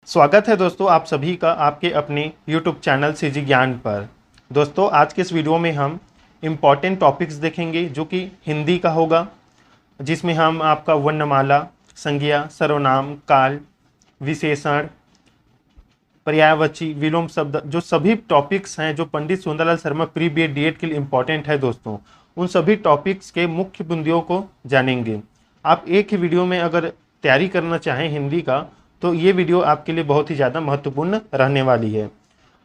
स्वागत है दोस्तों आप सभी का आपके अपने YouTube चैनल सीजी ज्ञान पर। दोस्तों आज के इस वीडियो में हम इम्पॉर्टेंट टॉपिक्स देखेंगे जो कि हिंदी का होगा, जिसमें हम आपका वर्णमाला, संज्ञा, सर्वनाम, काल, विशेषण, पर्यायवाची, विलोम शब्द, जो सभी टॉपिक्स हैं जो Pandit Sundarlal Sharma pre B Ed D Ed के लिए इम्पॉर्टेंट है दोस्तों, उन सभी टॉपिक्स के मुख्य बिंदुओं को जानेंगे। आप एक ही वीडियो में अगर तैयारी करना चाहें हिंदी का तो ये वीडियो आपके लिए बहुत ही ज़्यादा महत्वपूर्ण रहने वाली है।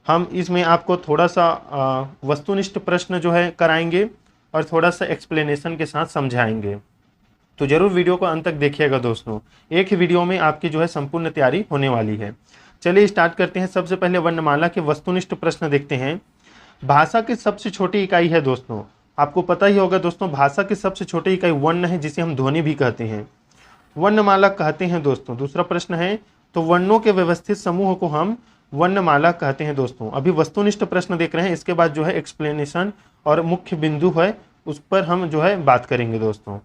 हम इसमें आपको थोड़ा सा वस्तुनिष्ठ प्रश्न जो है कराएंगे और थोड़ा सा एक्सप्लेनेशन के साथ समझाएंगे, तो जरूर वीडियो को अंत तक देखिएगा दोस्तों। एक ही वीडियो में आपकी जो है संपूर्ण तैयारी होने वाली है। चलिए स्टार्ट करते हैं। सबसे पहले वर्णमाला के वस्तुनिष्ठ प्रश्न देखते हैं। भाषा की सबसे छोटी इकाई है दोस्तों, आपको पता ही होगा दोस्तों, भाषा की सबसे छोटी इकाई वर्ण है, जिसे हम ध्वनि भी कहते हैं, वर्णमाला कहते हैं दोस्तों। दूसरा प्रश्न है, तो वर्णों के व्यवस्थित समूह को हम वर्णमाला कहते हैं दोस्तों। अभी वस्तुनिष्ठ प्रश्न देख रहे हैं, इसके बाद जो है एक्सप्लेनेशन और मुख्य बिंदु है उस पर हम जो है बात करेंगे दोस्तों।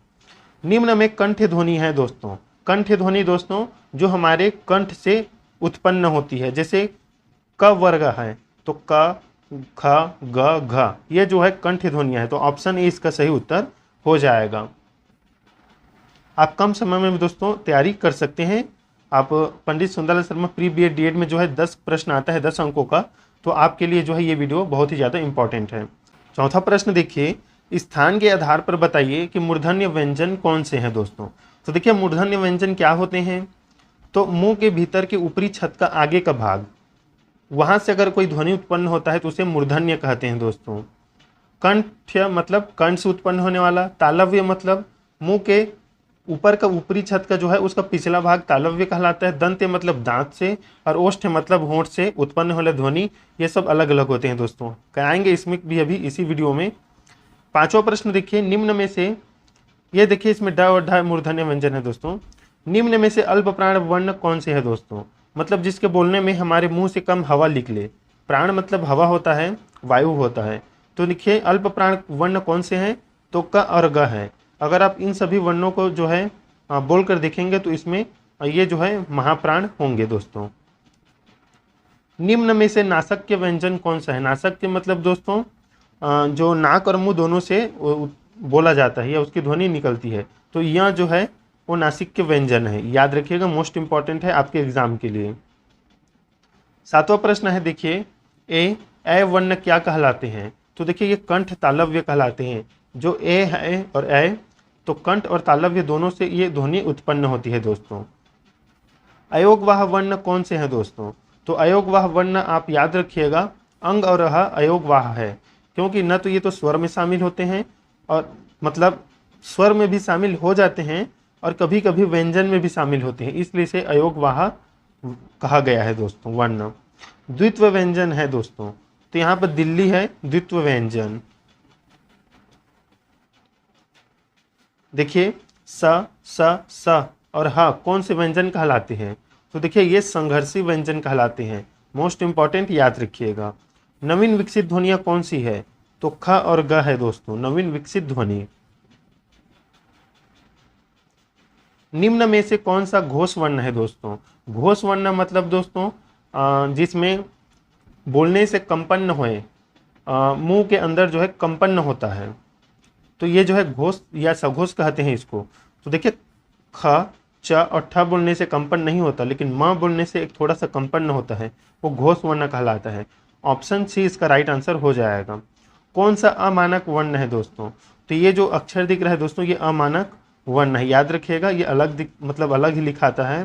निम्न में कंठ ध्वनि है दोस्तों। कंठ ध्वनि दोस्तों जो हमारे कंठ से उत्पन्न होती है, जैसे क वर्ग है तो क, ख, ग, घ, ये जो है कंठ ध्वनियां है, तो ऑप्शन ए इसका सही उत्तर हो जाएगा। आप कम समय में भी दोस्तों तैयारी कर सकते हैं। आप Pandit Sundarlal Sharma pre B Ed D Ed में जो है 10 प्रश्न आता है 10 अंकों का, तो आपके लिए जो है ये वीडियो बहुत ही ज़्यादा इंपॉर्टेंट है। चौथा प्रश्न देखिए, स्थान के आधार पर बताइए कि मूर्धन्य व्यंजन कौन से हैं दोस्तों। तो देखिए मूर्धन्य व्यंजन क्या होते हैं, तो मुंह के भीतर के ऊपरी छत का आगे का भाग, वहाँ से अगर कोई ध्वनि उत्पन्न होता है तो उसे मूर्धन्य कहते हैं दोस्तों। कंठ्य मतलब कंठ से उत्पन्न होने वाला, तालव्य मतलब मुंह के ऊपर का ऊपरी छत का जो है उसका पिछला भाग तालव्य कहलाता है। दंत्य मतलब दांत से, और ओष्ठ मतलब होंठ से उत्पन्न होने ध्वनि, ये सब अलग अलग होते हैं दोस्तों। कराएंगे इसमें भी अभी इसी वीडियो में। पांचवा प्रश्न देखिए, निम्न में से, ये देखिए इसमें ड और ढ मूर्धन्य व्यंजन है दोस्तों। निम्न में से अल्प प्राण वर्ण कौन से है दोस्तों, मतलब जिसके बोलने में हमारे मुंह से कम हवा निकले। प्राण मतलब हवा होता है, वायु होता है, तो देखिए अल्प प्राण वर्ण कौन से हैं, तो क और ग है। अगर आप इन सभी वर्णों को जो है बोल कर देखेंगे तो इसमें ये जो है महाप्राण होंगे दोस्तों। निम्न में से नासक्य व्यंजन कौन सा है। नासक्य मतलब दोस्तों जो नाक और मुंह दोनों से बोला जाता है या उसकी ध्वनि निकलती है, तो यह जो है वो नासिक्य व्यंजन है। याद रखिएगा, मोस्ट इंपॉर्टेंट है आपके एग्जाम के लिए। सातवां प्रश्न है देखिए, ए वर्ण क्या कहलाते हैं। तो देखिए ये कंठ तालव्य कहलाते हैं। जो ए है और ए, तो कंठ और तालव्य दोनों से ये ध्वनि उत्पन्न होती है दोस्तों। अयोगवाह वर्ण कौन से हैं दोस्तों, तो अयोगवाह वर्ण आप याद रखिएगा, अंग और रह अयोगवाह है, क्योंकि न तो ये तो स्वर में शामिल होते हैं, और मतलब स्वर में भी शामिल हो जाते हैं और कभी कभी व्यंजन में भी शामिल होते हैं, इसलिए इसे अयोगवाह कहा गया है दोस्तों वर्ण। द्वित्व व्यंजन है दोस्तों, तो यहाँ पर दिल्ली है द्वित्व व्यंजन। देखिए स और ह कौन से व्यंजन कहलाते हैं, तो देखिए ये संघर्षी व्यंजन कहलाते हैं। मोस्ट इंपॉर्टेंट याद रखिएगा। नवीन विकसित ध्वनियां कौन सी है, तो ख और ग है दोस्तों नवीन विकसित ध्वनि। निम्न में से कौन सा घोष वर्ण है दोस्तों। घोष वर्ण मतलब दोस्तों जिसमें बोलने से कंपन न होए, मुंह के अंदर जो है कंपन होता है, तो ये जो है घोष या सघोष कहते हैं इसको। तो देखिए ख, च और ठ बोलने से कंपन नहीं होता, लेकिन म बोलने से एक थोड़ा सा कंपन होता है, वो घोष वर्ण कहलाता है। ऑप्शन सी इसका राइट आंसर हो जाएगा। कौन सा अमानक वर्ण है दोस्तों, तो ये जो अक्षर दिख रहा है दोस्तों ये अमानक वर्ण है। याद रखिएगा ये अलग मतलब अलग ही लिखाता है।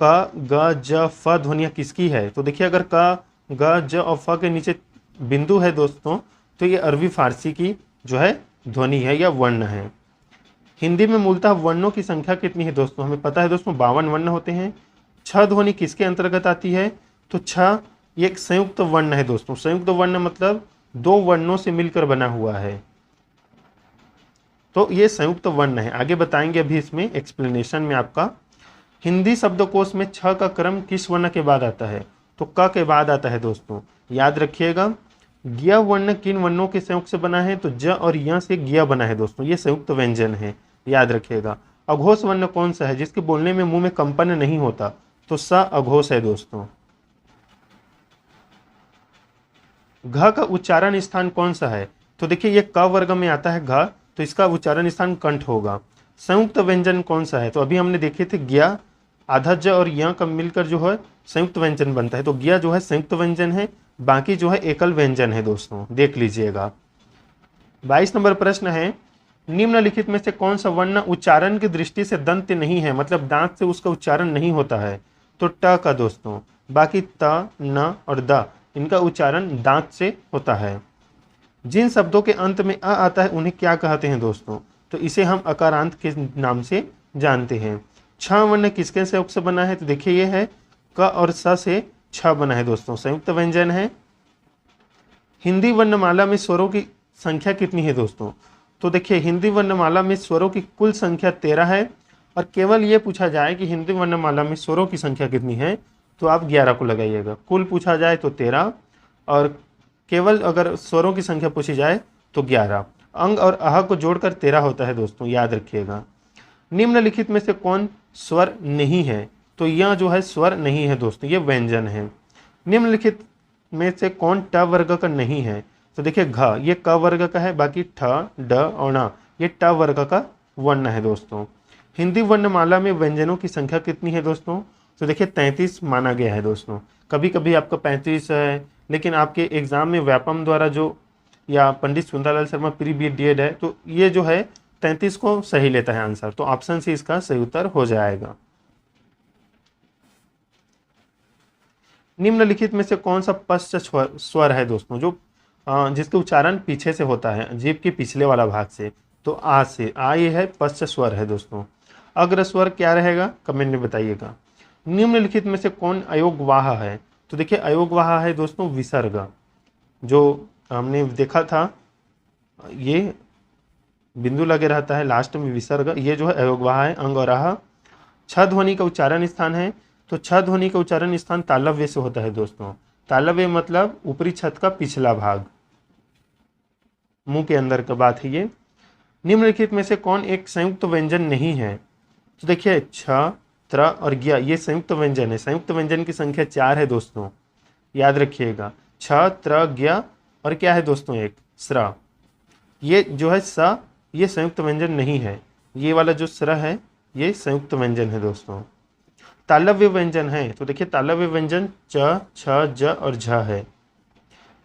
क, ग, ज, फ ध्वनियाँ किसकी है, तो देखिए अगर क, ग, ज और फ के नीचे बिंदु है दोस्तों, तो ये अरबी फारसी की जो है ध्वनि है या वर्ण है। हिंदी में मूलतः वर्णों की संख्या कितनी है दोस्तों, हमें पता है दोस्तों 52 वर्ण होते हैं। छ ध्वनि किसके अंतर्गत आती है, तो छ ये एक संयुक्त वर्ण है दोस्तों। संयुक्त वर्ण मतलब दो वर्णों से मिलकर बना हुआ है, तो ये संयुक्त वर्ण है। आगे बताएंगे अभी इसमें एक्सप्लेनेशन में आपका। हिंदी शब्दकोश में छ का क्रम किस वर्ण के बाद आता है, तो क के बाद आता है दोस्तों। याद रखिएगा। ज्ञ वर्ण किन वर्णों के संयुक्त से बना है, तो ज और य से ज्ञ बना है दोस्तों, ये संयुक्त व्यंजन है, याद रखिएगा। अघोष वर्ण कौन सा है जिसके बोलने में मुंह में कंपन नहीं होता? तो स अघोष है दोस्तों। घ का उच्चारण स्थान कौन सा है? तो देखिए ये क वर्ग में आता है घ, तो इसका उच्चारण स्थान कंठ होगा। संयुक्त व्यंजन कौन सा है? तो अभी हमने देखे थे ज्ञ, आधा ज और य का मिलकर जो है संयुक्त व्यंजन बनता है, तो ज्ञ जो है संयुक्त व्यंजन है, बाकी जो है एकल व्यंजन है दोस्तों, देख लीजिएगा। 22 नंबर प्रश्न है, निम्नलिखित में से कौन सा वर्ण उच्चारण की दृष्टि से दंत नहीं है, मतलब दांत से उसका उच्चारण नहीं होता है? तो ट का दोस्तों, बाकी त, न और द इनका उच्चारण दांत से होता है। जिन शब्दों के अंत में अ आता है उन्हें क्या कहते हैं दोस्तों? तो इसे हम अकारांत के नाम से जानते हैं। छ वर्ण किसके संयोग से बना है? तो देखिए ये है क और स से छ बना है दोस्तों, संयुक्त व्यंजन है। हिंदी वर्णमाला में स्वरों की संख्या कितनी है दोस्तों? तो देखिए हिंदी वर्णमाला में स्वरों की कुल संख्या 13 है, और केवल ये पूछा जाए कि हिंदी वर्णमाला में स्वरों की संख्या कितनी है, तो आप 11 को लगाइएगा। कुल पूछा जाए तो 13, और केवल अगर स्वरों की संख्या पूछी जाए तो 11। अंग और अह को जोड़कर 13 होता है दोस्तों, याद रखिएगा। निम्नलिखित में से कौन स्वर नहीं है? तो यह जो है स्वर नहीं है दोस्तों, ये व्यंजन है। निम्नलिखित में से कौन ट वर्ग का नहीं है? तो देखिए घ ये क वर्ग का है, बाकी ठ, ड और ण ये ट वर्ग का वर्ण है दोस्तों। हिंदी वर्णमाला में व्यंजनों की संख्या कितनी है दोस्तों? तो देखिए 33 माना गया है दोस्तों। कभी कभी आपका 35 है, लेकिन आपके एग्जाम में व्यापम द्वारा जो या Pandit Sundarlal Sharma pre B Ed DED है, तो ये जो है 33 को सही लेता है आंसर, तो ऑप्शन सी इसका सही उत्तर हो जाएगा। निम्नलिखित में से कौन सा पश्च स्वर है दोस्तों, जो जिसके उच्चारण पीछे से होता है, जीभ के पिछले वाला भाग से? तो आ से, आ ये है पश्च स्वर है दोस्तों। अग्र स्वर क्या रहेगा, कमेंट में बताइएगा। निम्नलिखित में से कौन अयोगवाह है? तो देखिए अयोगवाह है दोस्तों विसर्ग, जो हमने देखा था ये बिंदु लगे रहता है लास्ट में विसर्ग, ये जो है अयोगवाह है। अंग और आह। छ ध्वनि का उच्चारण स्थान है, तो छ ध्वनि का उच्चारण स्थान तालव्य से होता है दोस्तों। तालव्य मतलब ऊपरी छत का पिछला भाग, मुंह के अंदर का बात है ये। निम्नलिखित में से कौन एक संयुक्त व्यंजन नहीं है? तो देखिए छ, त्र और ज्ञ ये संयुक्त व्यंजन है। संयुक्त व्यंजन की संख्या 4 है दोस्तों, याद रखिएगा। छ, त्र, ज्ञ और क्या है दोस्तों एक स्र। ये जो है स ये संयुक्त व्यंजन नहीं है, ये वाला जो स्र है ये संयुक्त व्यंजन है दोस्तों। तालव्य व्यंजन है, तो देखिए तालव्य व्यंजन च, छ, ज और झ है।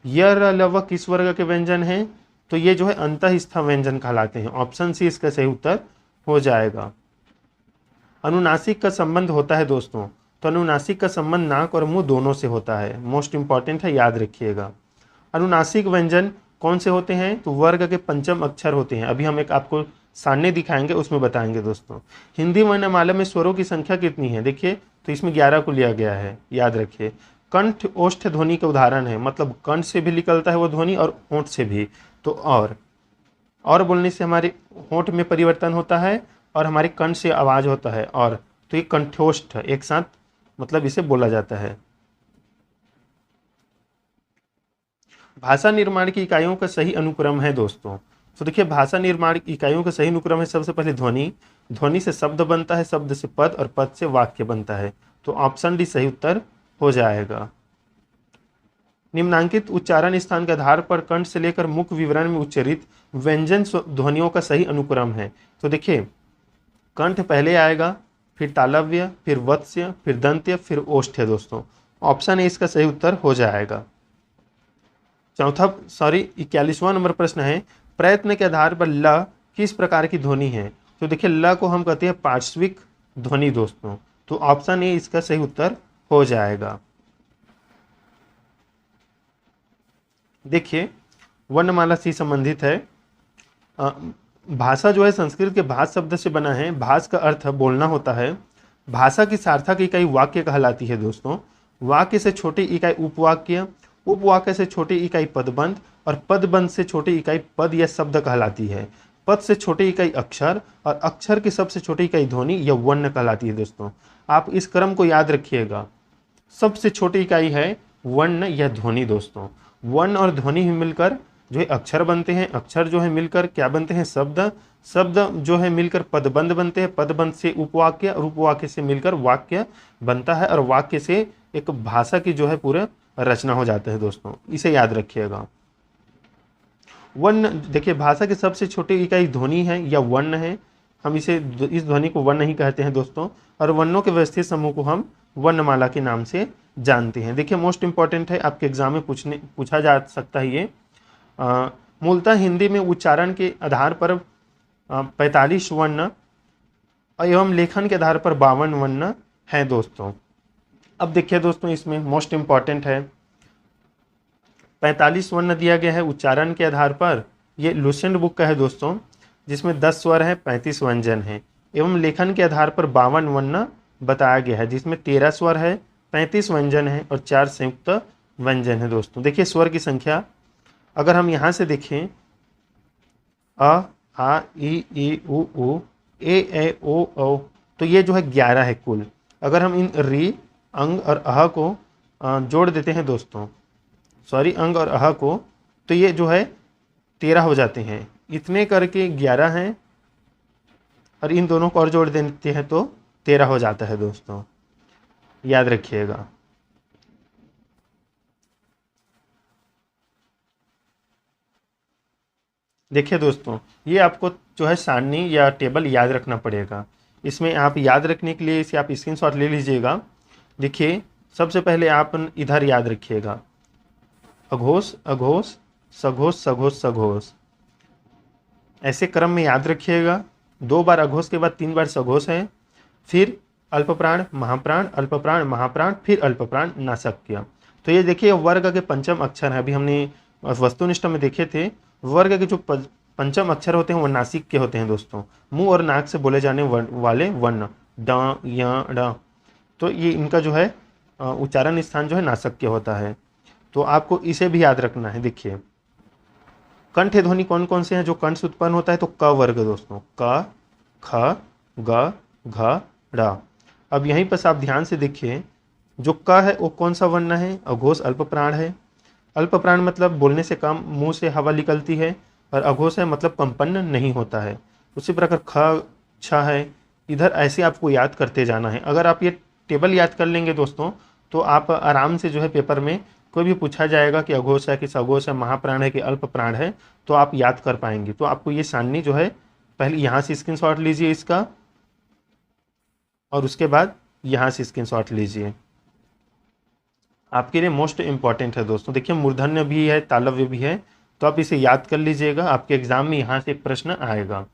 य, र, ल, व किस वर्ग के व्यंजन है? तो ये जो है अंतःस्थ व्यंजन कहलाते हैं। ऑप्शन सी इसका सही उत्तर हो जाएगा। अनुनासिक का संबंध होता है दोस्तों, तो अनुनासिक का संबंध नाक और मुंह दोनों से होता है, मोस्ट इंपॉर्टेंट है, याद रखिएगा। अनुनासिक व्यंजन कौन से होते हैं? तो वर्ग के पंचम अक्षर होते हैं। अभी हम एक आपको सारणी दिखाएंगे, उसमें बताएंगे दोस्तों। हिंदी वर्णमाला में स्वरों की संख्या कितनी है? देखिए तो इसमें 11 को लिया गया है, याद रखिए। कंठ ओष्ठ ध्वनि का उदाहरण है, मतलब कंठ से भी निकलता है वो ध्वनि और होंठ से भी। तो और बोलने से हमारे होंठ में परिवर्तन होता है और हमारे कंठ से आवाज होता है, और तो ये कंठोष्ठ एक साथ मतलब इसे बोला जाता है। भाषा निर्माण की इकाइयों का सही अनुक्रम है दोस्तों। तो देखिए भाषा निर्माण इकाइयों का सही अनुक्रम है, सबसे पहले ध्वनि, ध्वनि से शब्द बनता है, शब्द से पद और पद से वाक्य बनता है। तो ऑप्शन डी सही उत्तर हो जाएगा। निम्नांकित उच्चारण स्थान के आधार पर कंठ से लेकर मुख विवरण में उच्चरित व्यंजन ध्वनियों का सही अनुक्रम है। तो देखिए कंठ पहले आएगा, फिर तालव्य, फिर वत्स्य, फिर दंत्य, फिर ओष्ठ्य दोस्तों। ऑप्शन ए इसका सही उत्तर हो जाएगा। 41वां नंबर प्रश्न है, प्रयत्न के आधार पर ल किस प्रकार की ध्वनि है? तो देखिए ल को हम कहते हैं पार्श्विक ध्वनि दोस्तों। तो ऑप्शन ए इसका सही उत्तर हो जाएगा। देखिए वर्णमाला से संबंधित है। भाषा जो है संस्कृत के भाष शब्द से बना है। भाष का अर्थ बोलना होता है। भाषा की सार्थक इकाई वाक्य कहलाती है दोस्तों। वाक्य से छोटी इकाई उपवाक्य, उपवाक्य से छोटी इकाई पदबंध और पदबंध से छोटी इकाई पद या शब्द कहलाती है। पद से छोटी इकाई अक्षर और अक्षर की सबसे छोटी इकाई ध्वनि या वर्ण कहलाती है दोस्तों। आप इस क्रम को याद रखिएगा। सबसे छोटी इकाई है वर्ण या ध्वनि दोस्तों। वर्ण और ध्वनि मिलकर जो है अक्षर बनते हैं, अक्षर जो है मिलकर क्या बनते हैं, शब्द, शब्द जो है मिलकर पदबंध बनते हैं, पदबंध से उपवाक्य और उपवाक्य से मिलकर वाक्य बनता है और वाक्य से एक भाषा की जो है पूरा रचना हो जाता है दोस्तों, इसे याद रखिएगा। वर्ण, देखिए भाषा की सबसे छोटी इकाई ध्वनि है या वर्ण है, हम इसे इस ध्वनि को वर्ण ही कहते हैं दोस्तों, और वर्णों के व्यवस्थित समूह को हम वर्णमाला के नाम से जानते हैं। देखिए मोस्ट इंपॉर्टेंट है, आपके एग्जाम में पूछा जा सकता है ये। मूलतः हिंदी में उच्चारण के आधार पर 45 वर्ण एवं लेखन के आधार पर 52 वर्ण हैं दोस्तों। अब देखिए दोस्तों, इसमें मोस्ट इंपॉर्टेंट है 45 वर्ण दिया गया है उच्चारण के आधार पर, ये लुसेंट बुक का है दोस्तों, जिसमें 10 स्वर है, 35 व्यंजन है, एवं लेखन के आधार पर 52 वर्ण बताया गया है, जिसमें 13 स्वर है, 35 व्यंजन है और 4 संयुक्त व्यंजन है दोस्तों। देखिए स्वर की संख्या अगर हम यहाँ से देखें अ, आ, ई, उ, ए ओ, तो ये जो है 11 है कुल। अगर हम इन री, अंग और अह को जोड़ देते हैं दोस्तों, सॉरी अंग और अह को, तो ये जो है 13 हो जाते हैं, इतने करके 11 हैं और इन दोनों को और जोड़ देते हैं तो 13 हो जाता है दोस्तों, याद रखिएगा। देखिए दोस्तों, ये आपको जो है सारणी या टेबल याद रखना पड़ेगा। इसमें आप याद रखने के लिए इसे आप स्क्रीनशॉट ले लीजिएगा। देखिए सबसे पहले आप इधर याद रखिएगा, अघोष अघोष, सघोष सघोष सघोष, ऐसे क्रम में याद रखिएगा। 2 बार अघोष के बाद 3 बार सघोष है, फिर अल्पप्राण महाप्राण, अल्पप्राण महाप्राण, फिर अल्पप्राण नासक्य। तो ये देखिए वर्ग के पंचम अक्षर है, अभी हमने वस्तुनिष्ठ में देखे थे, वर्ग के जो पंचम अक्षर होते हैं वो नासिक के होते हैं दोस्तों, मुंह और नाक से बोले जाने वाले वर्ण ड, य, ड, तो ये इनका जो है उच्चारण स्थान जो है नासक्य होता है, तो आपको इसे भी याद रखना है। देखिए कंठ ध्वनि कौन कौन से हैं जो कंठ से उत्पन्न होता है, तो क वर्ग दोस्तों, क, ख, ग, घ, ड़। अब यहीं पर आप ध्यान से देखिए, जो क है वो कौन सा वर्ण है, अघोष अल्प प्राण है। अल्प प्राण मतलब बोलने से कम मुंह से हवा निकलती है, और अघोष है मतलब कंपन नहीं होता है। उसी प्रकार ख, छ है, इधर ऐसे आपको याद करते जाना है। अगर आप ये टेबल याद कर लेंगे दोस्तों, तो आप आराम से जो है पेपर में कोई भी पूछा जाएगा कि अघोष है कि सघोष है, महाप्राण है कि अल्प प्राण है, तो आप याद कर पाएंगे। तो आपको ये सारणी जो है पहले यहाँ से स्क्रीनशॉट लीजिए इसका, और उसके बाद यहाँ से स्क्रीनशॉट लीजिए, आपके लिए मोस्ट इंपॉर्टेंट है दोस्तों। देखिए मूर्धन्य भी है, तालव्य भी है, तो आप इसे याद कर लीजिएगा, आपके एग्जाम में यहाँ से एक प्रश्न आएगा।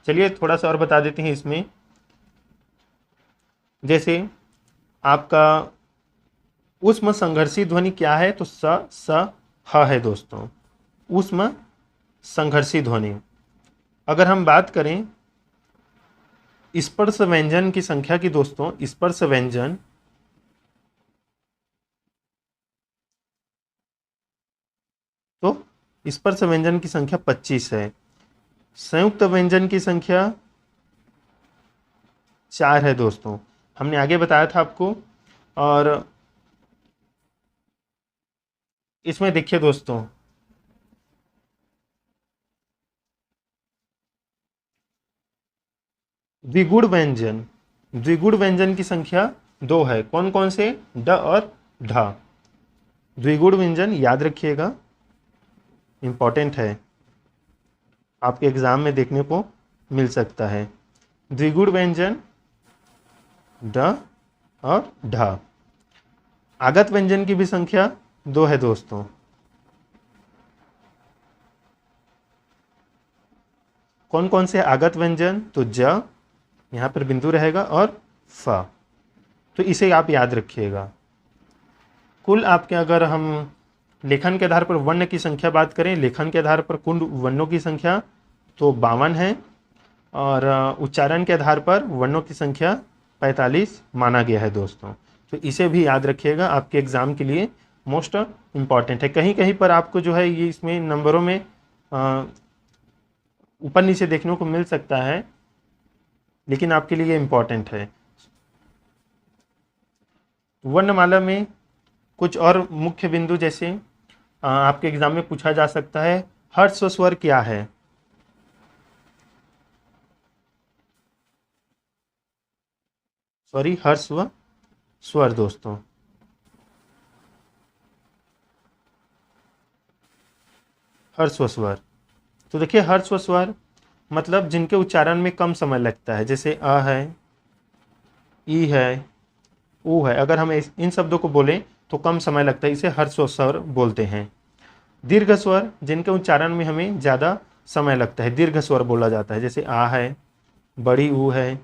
चलिए थोड़ा सा और बता देते हैं इसमें, जैसे आपका ऊष्म संघर्षी ध्वनि क्या है, तो स, स, ह है दोस्तों, ऊष्म संघर्षी ध्वनि। अगर हम बात करें स्पर्श व्यंजन की संख्या की दोस्तों, स्पर्श व्यंजन तो स्पर्श व्यंजन की संख्या 25 है। संयुक्त व्यंजन की संख्या 4 है दोस्तों, हमने आगे बताया था आपको। और इसमें देखिए दोस्तों, द्विगुण व्यंजन, द्विगुण व्यंजन की संख्या 2 है। कौन कौन से, ड और ढ। द्विगुण व्यंजन याद रखिएगा, इंपॉर्टेंट है, आपके एग्जाम में देखने को मिल सकता है। द्विगुण व्यंजन ड और ढ। आगत व्यंजन की भी संख्या 2 है दोस्तों। कौन कौन से आगत व्यंजन, तो ज, यहाँ पर बिंदु रहेगा, और फ, तो इसे आप याद रखिएगा। कुल आपके अगर हम लेखन के आधार पर वर्ण की संख्या बात करें, लेखन के आधार पर कुल वर्णों की संख्या तो 52 है, और उच्चारण के आधार पर वर्णों की संख्या 45 माना गया है दोस्तों। तो इसे भी याद रखिएगा, आपके एग्जाम के लिए मोस्ट इम्पॉर्टेंट है। कहीं कहीं पर आपको जो है ये इसमें नंबरों में ऊपर नीचे देखने को मिल सकता है, लेकिन आपके लिए ये इम्पॉर्टेंट है। वर्णमाला में कुछ और मुख्य बिंदु, जैसे आपके एग्जाम में पूछा जा सकता है ह्रस्व स्वर क्या है? सॉरी, ह्रस्व स्वर दोस्तों। ह्रस्व स्वर, तो देखिए ह्रस्व स्वर मतलब जिनके उच्चारण में कम समय लगता है, जैसे अ है, ई है, ऊ है। अगर हम इन शब्दों को बोलें तो कम समय लगता है, इसे ह्रस्व स्वर बोलते हैं। दीर्घ स्वर जिनके उच्चारण में हमें ज़्यादा समय लगता है, दीर्घ स्वर बोला जाता है, जैसे आ है, बड़ी ऊ है,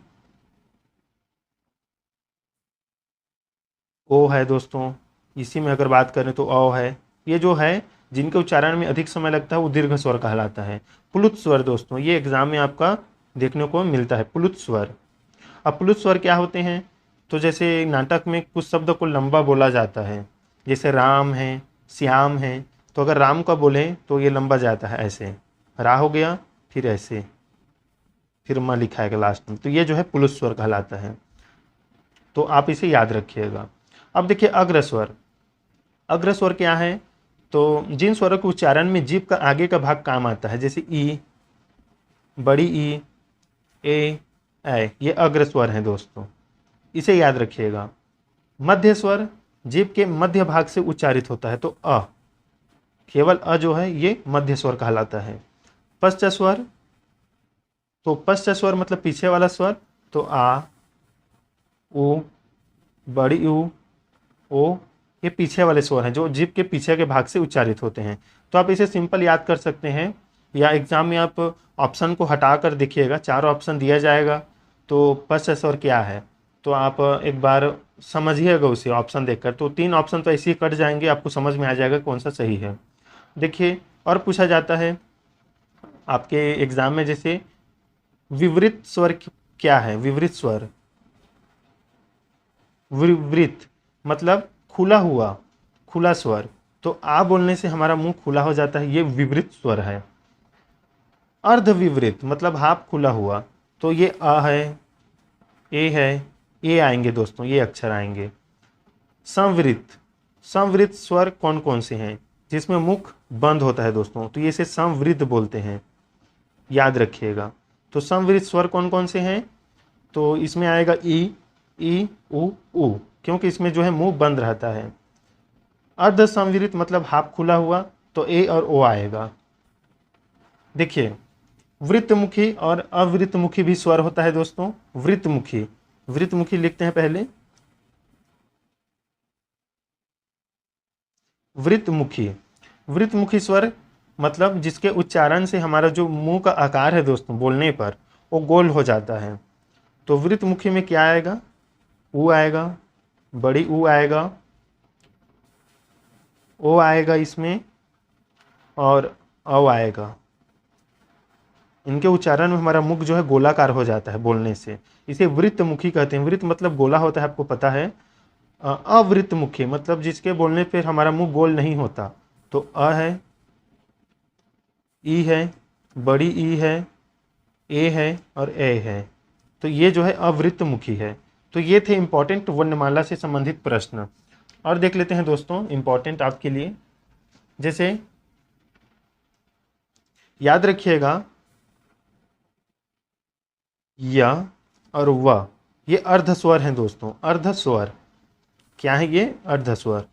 ओ है दोस्तों। इसी में अगर बात करें तो औ है। ये जो है जिनके उच्चारण में अधिक समय लगता है वो दीर्घ स्वर कहलाता है। प्लुत स्वर दोस्तों, ये एग्जाम में आपका देखने को मिलता है, प्लुत स्वर। अब प्लुत स्वर क्या होते हैं? तो जैसे नाटक में कुछ शब्द को लंबा बोला जाता है, जैसे राम है, श्याम है, तो अगर राम का बोलें तो ये लंबा जाता है, ऐसे रा हो गया, फिर ऐसे, फिर म लिखा है लास्ट में, तो ये जो है प्लुत स्वर कहलाता है। तो आप इसे याद रखिएगा। अब देखिए अग्रस्वर। अग्रस्वर क्या है? तो जिन स्वरों के उच्चारण में जीभ का आगे का भाग काम आता है, जैसे ई, बड़ी ई, ए, ये अग्रस्वर हैं दोस्तों, इसे याद रखिएगा। मध्य स्वर जीभ के मध्य भाग से उच्चारित होता है, तो अ, केवल अ जो है ये मध्य स्वर कहलाता है। पश्च स्वर, तो पश्च स्वर मतलब पीछे वाला स्वर, तो आ, उ, बड़ी ऊ, ओ, ये पीछे वाले स्वर हैं जो जीभ के पीछे के भाग से उच्चारित होते हैं। तो आप इसे सिंपल याद कर सकते हैं, या एग्जाम में आप ऑप्शन को हटा कर देखिएगा, 4 ऑप्शन दिया जाएगा, तो पश्च स्वर क्या है, तो आप एक बार समझिएगा उसे ऑप्शन देखकर। तो 3 ऑप्शन तो ऐसे ही कट जाएंगे, आपको समझ में आ जाएगा कौन सा सही है। देखिए और पूछा जाता है आपके एग्जाम में, जैसे विवृत स्वर क्या है? विवृत स्वर, विवृत मतलब खुला हुआ, खुला स्वर। तो आ बोलने से हमारा मुंह खुला हो जाता है, ये विवृत स्वर है। अर्धविवृत मतलब हाफ खुला हुआ, तो ये अ है, ए है, ये आएंगे दोस्तों, ये अक्षर आएंगे। संवृत, संवृत स्वर कौन कौन से हैं? जिसमें मुख बंद होता है दोस्तों, तो ये इसे संवृत बोलते हैं, याद रखिएगा। तो संवृत स्वर कौन कौन से हैं? तो इसमें आएगा ई, उ, क्योंकि इसमें जो है मुंह बंद रहता है। अर्ध संवृत मतलब हाफ खुला हुआ, तो ए और ओ आएगा। देखिए वृत्तमुखी और अवृत्तमुखी भी स्वर होता है दोस्तों। वृत्तमुखी, वृत्तमुखी लिखते हैं पहले, वृत्तमुखी, वृत्तमुखी स्वर मतलब जिसके उच्चारण से हमारा जो मुंह का आकार है दोस्तों बोलने पर वो गोल हो जाता है। तो वृत्तमुखी में क्या आएगा? ऊ आएगा, बड़ी ऊ आएगा, ओ आएगा इसमें, और औ आएगा। इनके उच्चारण में हमारा मुख जो है गोलाकार हो जाता है बोलने से, इसे वृत्तमुखी कहते हैं। वृत्त मतलब गोला होता है, आपको पता है। अवृत्तमुखी मतलब जिसके बोलने पर हमारा मुंह गोल नहीं होता, तो अ है, ई है, बड़ी ई है, ए है और ए है, तो ये जो है अवृत्तमुखी है। तो ये थे इंपॉर्टेंट वर्णमाला से संबंधित प्रश्न। और देख लेते हैं दोस्तों इंपॉर्टेंट आपके लिए, जैसे याद रखिएगा य और व, ये अर्धस्वर हैं दोस्तों। अर्धस्वर क्या है? ये अर्धस्वर।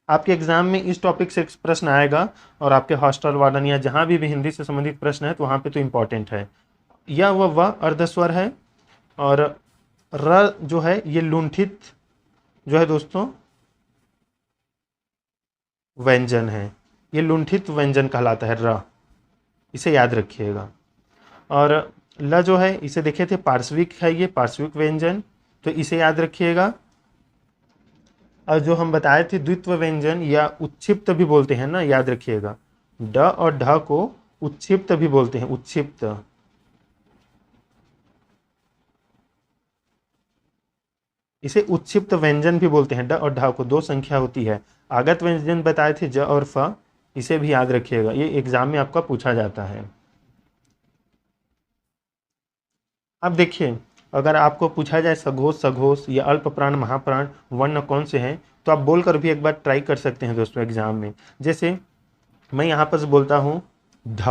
आपके एग्जाम में इस टॉपिक से प्रश्न आएगा, और आपके हॉस्टल वार्डन या जहाँ भी हिंदी से संबंधित प्रश्न है तो वहाँ पे तो इम्पॉर्टेंट है। या व अर्धस्वर है, और र जो है ये लुंठित जो है दोस्तों व्यंजन है, ये लुंठित व्यंजन कहलाता है र, इसे याद रखिएगा। और ल जो है इसे देखे थे पार्श्विक है, ये पार्श्विक व्यंजन, तो इसे याद रखिएगा। और जो हम बताए थे द्वित्व व्यंजन या उच्छिप्त भी बोलते हैं ना, याद रखिएगा। ड और ढ को उच्छिप्त भी बोलते हैं, उच्छिप्त। इसे उच्छिप्त व्यंजन भी बोलते हैं। ड और ढ को 2 संख्या होती है। आगत व्यंजन बताए थे ज और फ, इसे भी याद रखिएगा, ये एग्जाम में आपका पूछा जाता है। अब देखिए अगर आपको पूछा जाए सघोष सघोष या अल्प प्राण महाप्राण वर्ण कौन से हैं, तो आप बोलकर भी एक बार ट्राई कर सकते हैं दोस्तों एग्जाम में। जैसे मैं यहाँ पर बोलता हूँ ढ,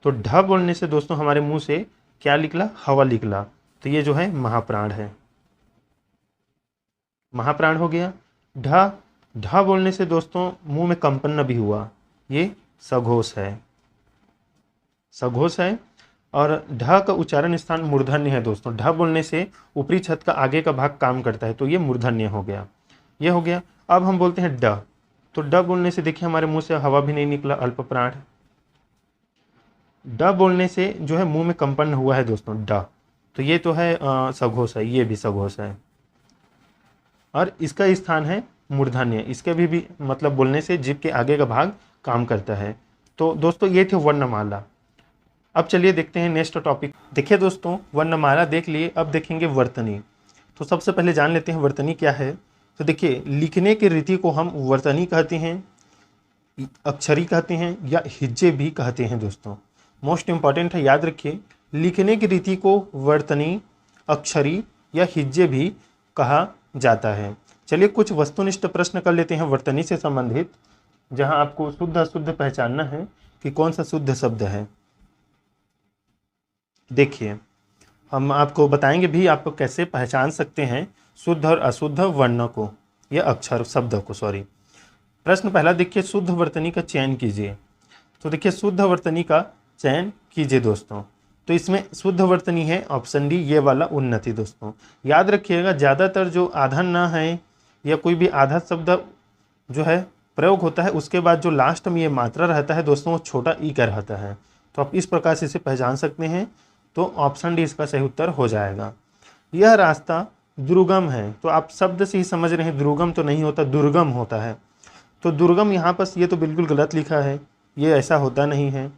तो ढ बोलने से दोस्तों हमारे मुंह से क्या निकला, हवा निकला, तो ये जो है महाप्राण है, महाप्राण हो गया। ढ, ढ बोलने से दोस्तों मुंह में कंपन भी हुआ, ये सघोष है, सघोष है। और ढ का उच्चारण स्थान मूर्धन्य है दोस्तों, ढ बोलने से ऊपरी छत का आगे का भाग काम करता है, तो ये मूर्धन्य हो गया, ये हो गया। अब हम बोलते हैं ड, तो ड बोलने से देखिए हमारे मुंह से हवा भी नहीं निकला, अल्प प्राण। ड बोलने से जो है मुंह में कंपन हुआ है दोस्तों, ड, तो ये तो है सघोष है, ये भी सघोष है। और इसका स्थान है मूर्धन्य, इसके भी मतलब बोलने से जीभ के आगे का भाग काम करता है। तो दोस्तों ये थे वर्णमाला। अब चलिए देखते हैं नेक्स्ट टॉपिक। देखिए दोस्तों वर्णमाला देख लिए, अब देखेंगे वर्तनी। तो सबसे पहले जान लेते हैं वर्तनी क्या है। तो देखिए लिखने की रीति को हम वर्तनी कहते हैं, अक्षरी कहते हैं या हिज्जे भी कहते हैं दोस्तों। मोस्ट इंपॉर्टेंट है, याद रखिए, लिखने की रीति को वर्तनी, अक्षरी या हिज्जे भी कहा जाता है। चलिए कुछ वस्तुनिष्ठ प्रश्न कर लेते हैं वर्तनी से संबंधित, जहां आपको शुद्ध अशुद्ध पहचानना है कि कौन सा शुद्ध शब्द है। देखिए हम आपको बताएंगे भी आप कैसे पहचान सकते हैं शुद्ध और अशुद्ध वर्ण को या अक्षर शब्द को, सॉरी। प्रश्न पहला देखिए, शुद्ध वर्तनी का चयन कीजिए। तो देखिए शुद्ध वर्तनी का चयन कीजिए दोस्तों, तो इसमें शुद्ध वर्तनी है ऑप्शन डी, ये वाला उन्नति दोस्तों। याद रखिएगा ज़्यादातर जो आधा न है या कोई भी आधा शब्द जो है प्रयोग होता है, उसके बाद जो लास्ट में ये मात्रा रहता है दोस्तों वो छोटा ई का रहता है, तो आप इस प्रकार से इसे पहचान सकते हैं। तो ऑप्शन डी इसका सही उत्तर हो जाएगा। यह रास्ता दुर्गम है, तो आप शब्द से ही समझ रहे हैं दुर्गम तो नहीं होता, दुर्गम होता है। तो दुर्गम यहाँ पर ये तो बिल्कुल गलत लिखा है, ये ऐसा होता नहीं है।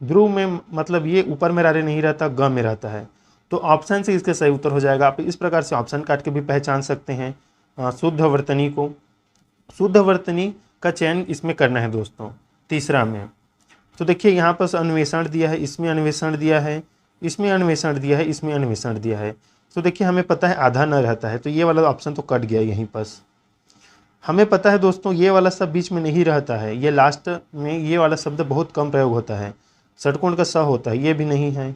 ध्रुव में मतलब ये ऊपर में रारे नहीं रहता, ग में रहता है, तो ऑप्शन से इसका सही उत्तर हो जाएगा। आप इस प्रकार से ऑप्शन काट के भी पहचान सकते हैं शुद्ध वर्तनी को। शुद्ध वर्तनी का चयन इसमें करना है दोस्तों, तीसरा में। तो देखिए यहाँ पर अन्वेषण दिया है, इसमें अन्वेषण दिया है, इसमें अन्वेषण दिया है, इसमें अन्वेषण दिया है। तो देखिए हमें पता है आधा न रहता है, तो ये वाला ऑप्शन तो कट गया यहीं पर। हमें पता है दोस्तों ये वाला शब्द बीच में नहीं रहता है, ये लास्ट में ये वाला शब्द बहुत कम प्रयोग होता है, षटकोण का स होता है, ये भी नहीं है,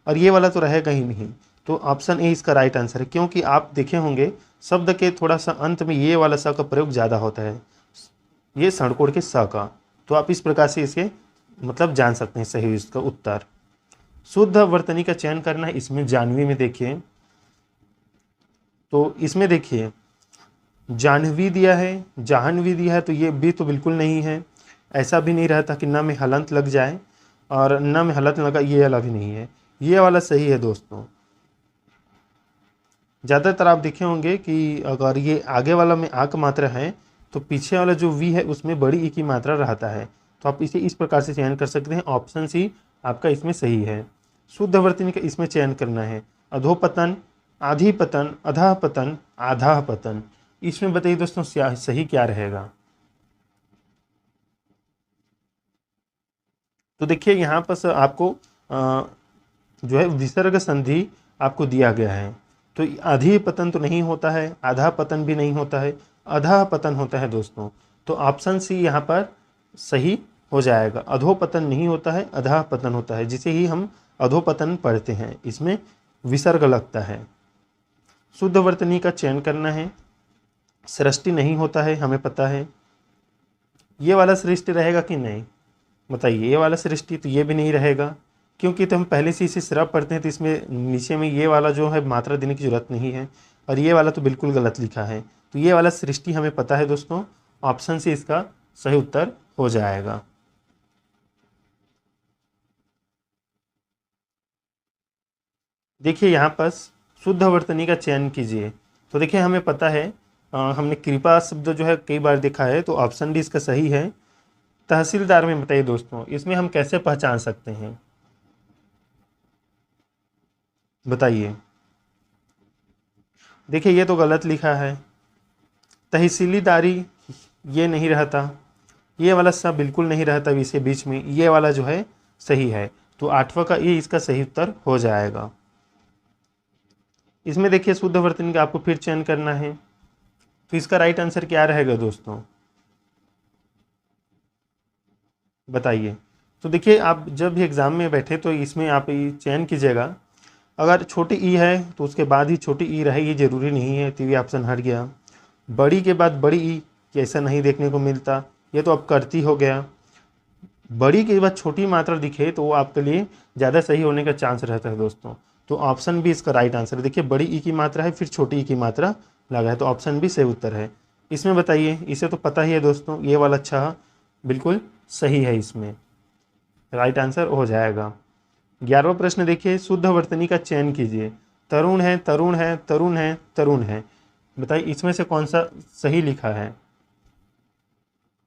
और ये वाला तो रहेगा ही नहीं। तो ऑप्शन ए इसका राइट आंसर है, क्योंकि आप देखे होंगे शब्द के थोड़ा सा अंत में ये वाला स का प्रयोग ज़्यादा होता है, ये षटकोण के स का। तो आप इस प्रकार से इसके मतलब जान सकते हैं सही इसका उत्तर। शुद्ध वर्तनी का चयन करना है, इसमें जानवी में देखिए, तो इसमें देखिए जानवी दिया है, जाह्नवी दिया है, तो ये भी तो बिल्कुल नहीं है। ऐसा भी नहीं रहता कि न में हलंत लग जाए और न में हलंत लगा, ये वाला भी नहीं है, ये वाला सही है दोस्तों। ज़्यादातर आप देखे होंगे कि अगर ये आगे वाला में आ का मात्रा है तो पीछे वाला जो वी है उसमें बड़ी ई की मात्रा रहता है, तो आप इसे इस प्रकार से चयन कर सकते हैं। ऑप्शन सी आपका इसमें सही है। शुद्ध वर्तनी का इसमें चयन करना है, अधोपतन, आधी पतन, अधा पतन, आधा पतन। इसमें बताइए दोस्तों सही क्या रहेगा। तो देखिए यहाँ पर आपको जो है विसर्ग संधि आपको दिया गया है, तो आधी पतन तो नहीं होता है, आधा पतन भी नहीं होता है, अधा पतन होता है दोस्तों। तो ऑप्शन सी यहाँ पर सही हो जाएगा। अधोपतन नहीं होता है, अधा पतन होता है, जिसे ही हम अधोपतन पढ़ते हैं, इसमें विसर्ग लगता है। शुद्ध वर्तनी का चयन करना है, सृष्टि नहीं होता है, हमें पता है। ये वाला सृष्टि रहेगा कि नहीं बताइए, ये वाला सृष्टि तो ये भी नहीं रहेगा, क्योंकि तो हम पहले से इसे सिर्फ पढ़ते हैं, तो इसमें नीचे में ये वाला जो है मात्रा देने की जरूरत नहीं है, और ये वाला तो बिल्कुल गलत लिखा है। तो ये वाला सृष्टि हमें पता है दोस्तों, ऑप्शन से इसका सही उत्तर हो जाएगा। देखिए यहाँ पर शुद्ध वर्तनी का चयन कीजिए। तो देखिए हमें पता है हमने कृपा शब्द जो है कई बार देखा है, तो ऑप्शन डी इसका सही है। तहसीलदार में बताइए दोस्तों, इसमें हम कैसे पहचान सकते हैं बताइए। देखिए ये तो गलत लिखा है, तहसीलदारी ये नहीं रहता, ये वाला सब बिल्कुल नहीं रहता इसे बीच में, ये वाला जो है सही है। तो आठवां का ये इसका सही उत्तर हो जाएगा। इसमें देखिए शुद्ध वर्तनी का आपको फिर चयन करना है। तो इसका राइट आंसर क्या रहेगा दोस्तों, बताइए। तो देखिए आप जब भी एग्ज़ाम में बैठे तो इसमें आप ये चयन कीजिएगा, अगर छोटी ई है तो उसके बाद ही छोटी ई रहे, ये ज़रूरी नहीं है, तो ये ऑप्शन हट गया। बड़ी के बाद बड़ी ई, ऐसा नहीं देखने को मिलता, ये तो अब करती हो गया। बड़ी के बाद छोटी मात्रा दिखे तो वो आपके लिए ज़्यादा सही होने का चांस रहता है दोस्तों। तो ऑप्शन बी इसका राइट आंसर है। देखिए बड़ी ई की मात्रा है, फिर छोटी ई की मात्रा लगा है, तो ऑप्शन बी सही उत्तर है। इसमें बताइए, इसे तो पता ही है दोस्तों, ये वाला अच्छा बिल्कुल सही है, इसमें राइट आंसर हो जाएगा। 11वां प्रश्न देखिए, शुद्ध वर्तनी का चयन कीजिए। तरुण है, तरुण है, तरुण है, तरुण है, बताइए इसमें से कौन सा सही लिखा है।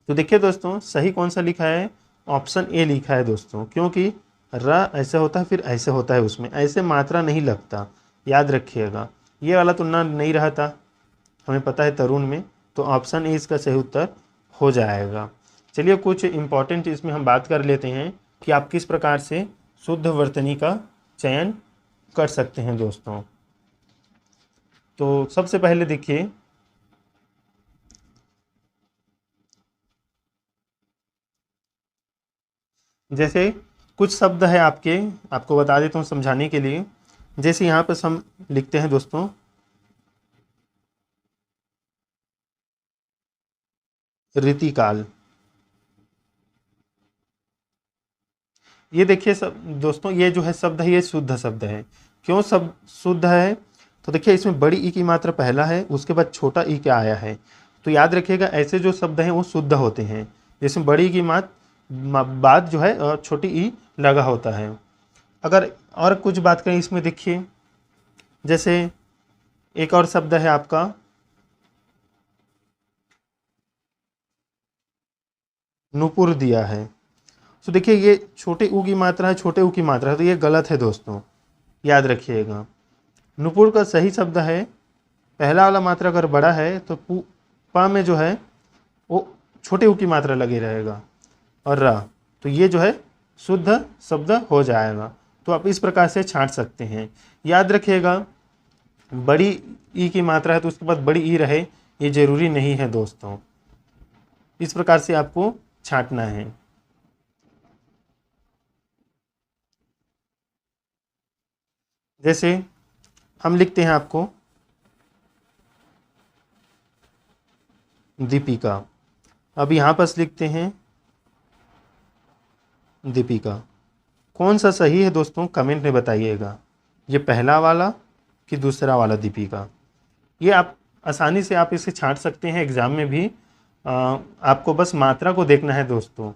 तो देखिए दोस्तों सही कौन सा लिखा है, ऑप्शन ए लिखा है दोस्तों, क्योंकि र ऐसे होता है फिर ऐसे होता है, उसमें ऐसे मात्रा नहीं लगता, याद रखिएगा। ये वाला तुलना नहीं रहा था, हमें पता है तरुण में, तो ऑप्शन ए इसका सही उत्तर हो जाएगा। चलिए कुछ इम्पॉर्टेंट इसमें हम बात कर लेते हैं कि आप किस प्रकार से शुद्ध वर्तनी का चयन कर सकते हैं दोस्तों। तो सबसे पहले देखिए, जैसे कुछ शब्द है आपको बता देता हूँ समझाने के लिए। जैसे यहाँ पर हम लिखते हैं दोस्तों रीतिकाल, ये देखिए सब दोस्तों, ये जो है शब्द है ये शुद्ध शब्द है। क्यों सब शुद्ध है, तो देखिए इसमें बड़ी ई की मात्रा पहला है, उसके बाद छोटा ई क्या आया है, तो याद रखिएगा ऐसे जो शब्द हैं वो शुद्ध होते हैं, जिसमें बड़ी ई की बाद जो है छोटी ई लगा होता है। अगर और कुछ बात करें इसमें देखिए, जैसे एक और शब्द है आपका नुपुर दिया है, तो देखिए ये छोटे ऊ की मात्रा है, छोटे ऊ की मात्रा है, तो ये गलत है दोस्तों, याद रखिएगा। नुपुर का सही शब्द है, पहला वाला मात्रा अगर बड़ा है तो पा में जो है वो छोटे ऊ की मात्रा लगी रहेगा, और रा, तो ये जो है शुद्ध शब्द हो जाएगा। तो आप इस प्रकार से छांट सकते हैं। याद रखिएगा बड़ी ई की मात्रा है तो उसके बाद बड़ी ई रहे, ये जरूरी नहीं है दोस्तों, इस प्रकार से आपको छांटना है। जैसे हम लिखते हैं आपको दीपिका, अब यहाँ पर लिखते हैं दीपिका, कौन सा सही है दोस्तों कमेंट में बताइएगा, ये पहला वाला कि दूसरा वाला दीपिका। ये आप आसानी से आप इसे छांट सकते हैं एग्ज़ाम में भी। आपको बस मात्रा को देखना है दोस्तों,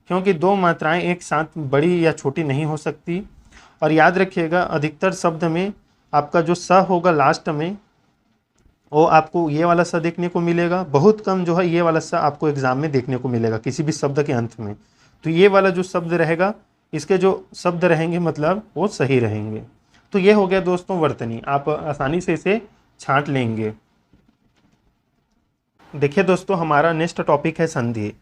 क्योंकि दो मात्राएं एक साथ बड़ी या छोटी नहीं हो सकती। और याद रखिएगा अधिकतर शब्द में आपका जो स होगा लास्ट में, वो आपको ये वाला स देखने को मिलेगा, बहुत कम जो है ये वाला स आपको एग्ज़ाम में देखने को मिलेगा किसी भी शब्द के अंत में। तो ये वाला जो शब्द रहेगा, इसके जो शब्द रहेंगे मतलब वो सही रहेंगे। तो ये हो गया दोस्तों वर्तनी, आप आसानी से इसे छांट लेंगे। देखिए दोस्तों हमारा नेक्स्ट टॉपिक है संधि।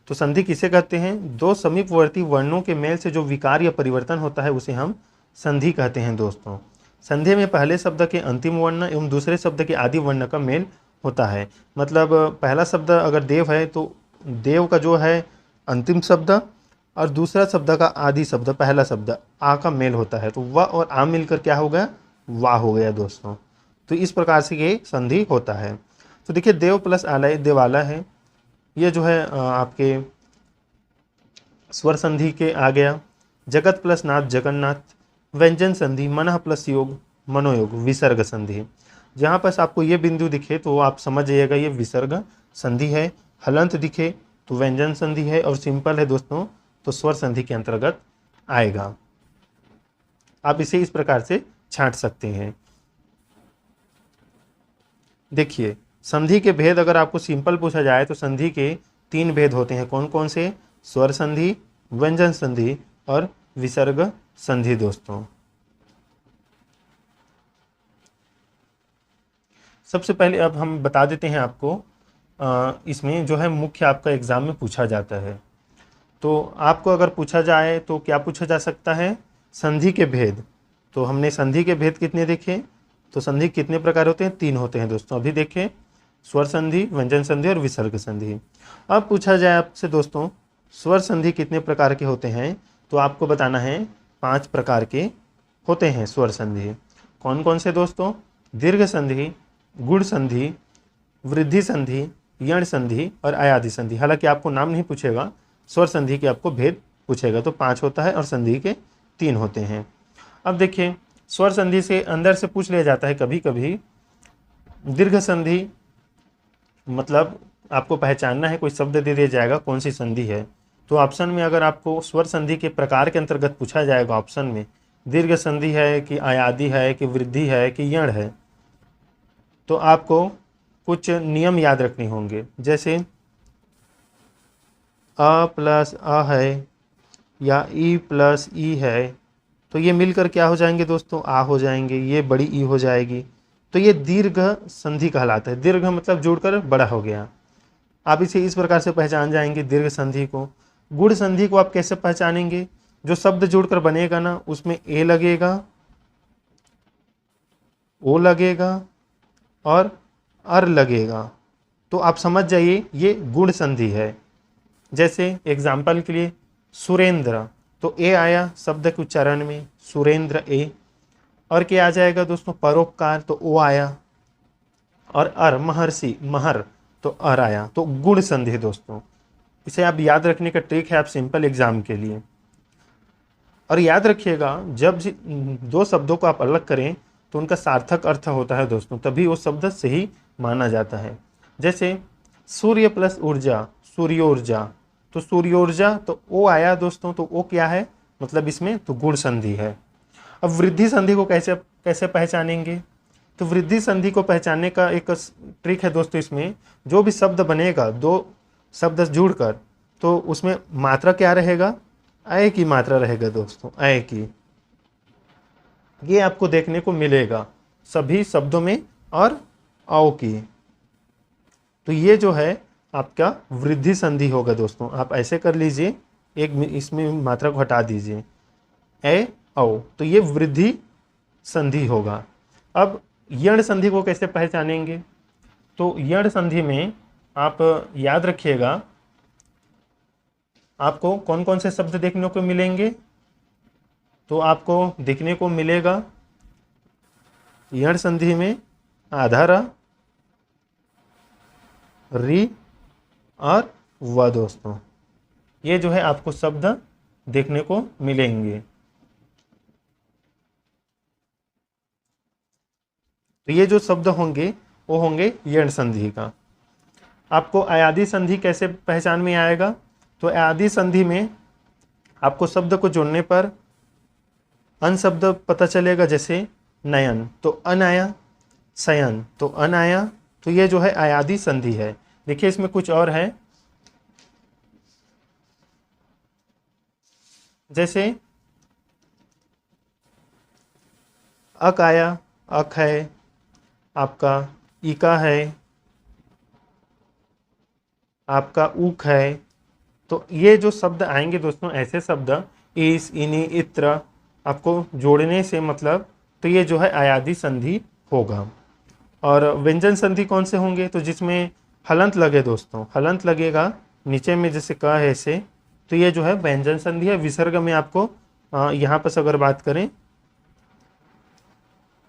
तो संधि किसे कहते हैं, दो समीपवर्ती वर्णों के मेल से जो विकार या परिवर्तन होता है उसे हम संधि कहते हैं दोस्तों। संधि में पहले शब्द के अंतिम वर्ण एवं दूसरे शब्द के आदि वर्ण का मेल होता है। मतलब पहला शब्द अगर देव है तो देव का जो है अंतिम शब्द, और दूसरा शब्द का आदि शब्द पहला शब्द आ का मेल होता है, तो वह और आ मिलकर क्या हो गया, वाह हो गया दोस्तों। तो इस प्रकार से ये संधि होता है। तो देखिए देव प्लस आलय देवाला है, ये जो है आपके स्वर संधि के आ गया। जगत प्लस नाथ जगन्नाथ, व्यंजन संधि मनः प्लस योग मनोयोग, विसर्ग संधि। जहाँ पर आपको ये बिंदु दिखे तो आप समझ जाइएगा ये विसर्ग संधि है, हलंत दिखे तो व्यंजन संधि है, और सिंपल है दोस्तों तो स्वर संधि के अंतर्गत आएगा। आप इसे इस प्रकार से छांट सकते हैं। देखिए संधि के भेद अगर आपको सिंपल पूछा जाए तो संधि के 3 भेद होते हैं, कौन कौन से, स्वर संधि, व्यंजन संधि और विसर्ग संधि दोस्तों। सबसे पहले अब हम बता देते हैं आपको, इसमें जो है मुख्य आपका एग्जाम में पूछा जाता है। तो आपको अगर पूछा जाए तो क्या पूछा जा सकता है, संधि के भेद। तो हमने संधि के भेद कितने देखे, तो संधि कितने प्रकार होते हैं? 3 होते हैं दोस्तों। अभी देखें, स्वर संधि, व्यंजन संधि और विसर्ग संधि। अब पूछा जाए आपसे दोस्तों स्वर संधि कितने प्रकार के होते हैं, तो आपको बताना है 5 प्रकार के होते हैं स्वर संधि। कौन कौन से दोस्तों? दीर्घ संधि, गुण संधि, वृद्धि संधि, यण संधि और अयादि संधि। हालांकि आपको नाम नहीं पूछेगा, स्वर संधि के आपको भेद पूछेगा। तो 5 होता है और संधि के 3 होते हैं। अब देखिए, स्वर संधि से अंदर से पूछ लिया जाता है कभी कभी। दीर्घ संधि मतलब आपको पहचानना है, कोई शब्द दे दिया जाएगा कौन सी संधि है, तो ऑप्शन में अगर आपको स्वर संधि के प्रकार के अंतर्गत पूछा जाएगा ऑप्शन में दीर्घ संधि है कि अयादि है कि वृद्धि है कि यण है, तो आपको कुछ नियम याद रखने होंगे। जैसे अ प्लस अ है या ई प्लस ई है, तो ये मिलकर क्या हो जाएंगे दोस्तों? आ हो जाएंगे। ये बड़ी ई हो जाएगी, तो ये दीर्घ संधि कहलाता है। दीर्घ मतलब जुड़कर बड़ा हो गया। आप इसे इस प्रकार से पहचान जाएंगे दीर्घ संधि को। गुण संधि को आप कैसे पहचानेंगे? जो शब्द जुड़कर बनेगा ना, उसमें ए लगेगा, ओ लगेगा और अर लगेगा, तो आप समझ जाइए ये गुण संधि है। जैसे एग्जाम्पल के लिए सुरेंद्र, तो ए आया शब्द के उच्चारण में, सुरेंद्र ए। और क्या आ जाएगा दोस्तों? परोपकार, तो ओ आया। और अर महर्षि, महर, तो अर आया। तो गुण संधि दोस्तों, इसे आप याद रखने का ट्रिक है आप सिंपल एग्जाम के लिए। और याद रखिएगा, जब दो शब्दों को आप अलग करें तो उनका सार्थक अर्थ होता है दोस्तों, तभी वो शब्द सही माना जाता है। जैसे सूर्य प्लस ऊर्जा, सूर्योर्जा, तो सूर्योर्जा, तो ओ आया दोस्तों, तो ओ क्या है मतलब इसमें? तो गुण संधि है। अब वृद्धि संधि को कैसे कैसे पहचानेंगे? तो वृद्धि संधि को पहचानने का एक ट्रिक है दोस्तों। इसमें जो भी शब्द बनेगा, दो शब्द जुड़कर, तो उसमें मात्रा क्या रहेगा? अय की मात्रा रहेगा दोस्तों, अय की। ये आपको देखने को मिलेगा सभी शब्दों में, और औ की। तो ये जो है आपका वृद्धि संधि होगा दोस्तों। आप ऐसे कर लीजिए, एक इसमें मात्रा को हटा दीजिए, ए औ, तो ये वृद्धि संधि होगा। अब यण संधि को कैसे पहचानेंगे? तो यण संधि में आप याद रखिएगा, आपको कौन कौन से शब्द देखने को मिलेंगे? तो आपको देखने को मिलेगा यण संधि में आधा र, री और व दोस्तों, ये जो है आपको शब्द देखने को मिलेंगे। तो ये जो शब्द होंगे वो होंगे यण संधि का। आपको अयादि संधि कैसे पहचान में आएगा? तो अयादि संधि में आपको शब्द को जोड़ने पर अन शब्द पता चलेगा। जैसे नयन, तो अन आया, शयन, तो अन आया, तो ये जो है अयादि संधि है। देखिए इसमें कुछ और है, जैसे अक आया, अक है आपका, इका है आपका, उक है। तो ये जो शब्द आएंगे दोस्तों, ऐसे शब्द इस, इनी, इत्र, आपको जोड़ने से मतलब, तो ये जो है अयादि संधि होगा। और व्यंजन संधि कौन से होंगे? तो जिसमें हलंत लगे दोस्तों, हलंत लगेगा नीचे में, जैसे क है ऐसे, तो ये जो है व्यंजन संधि है। विसर्ग में आपको यहाँ पर अगर बात करें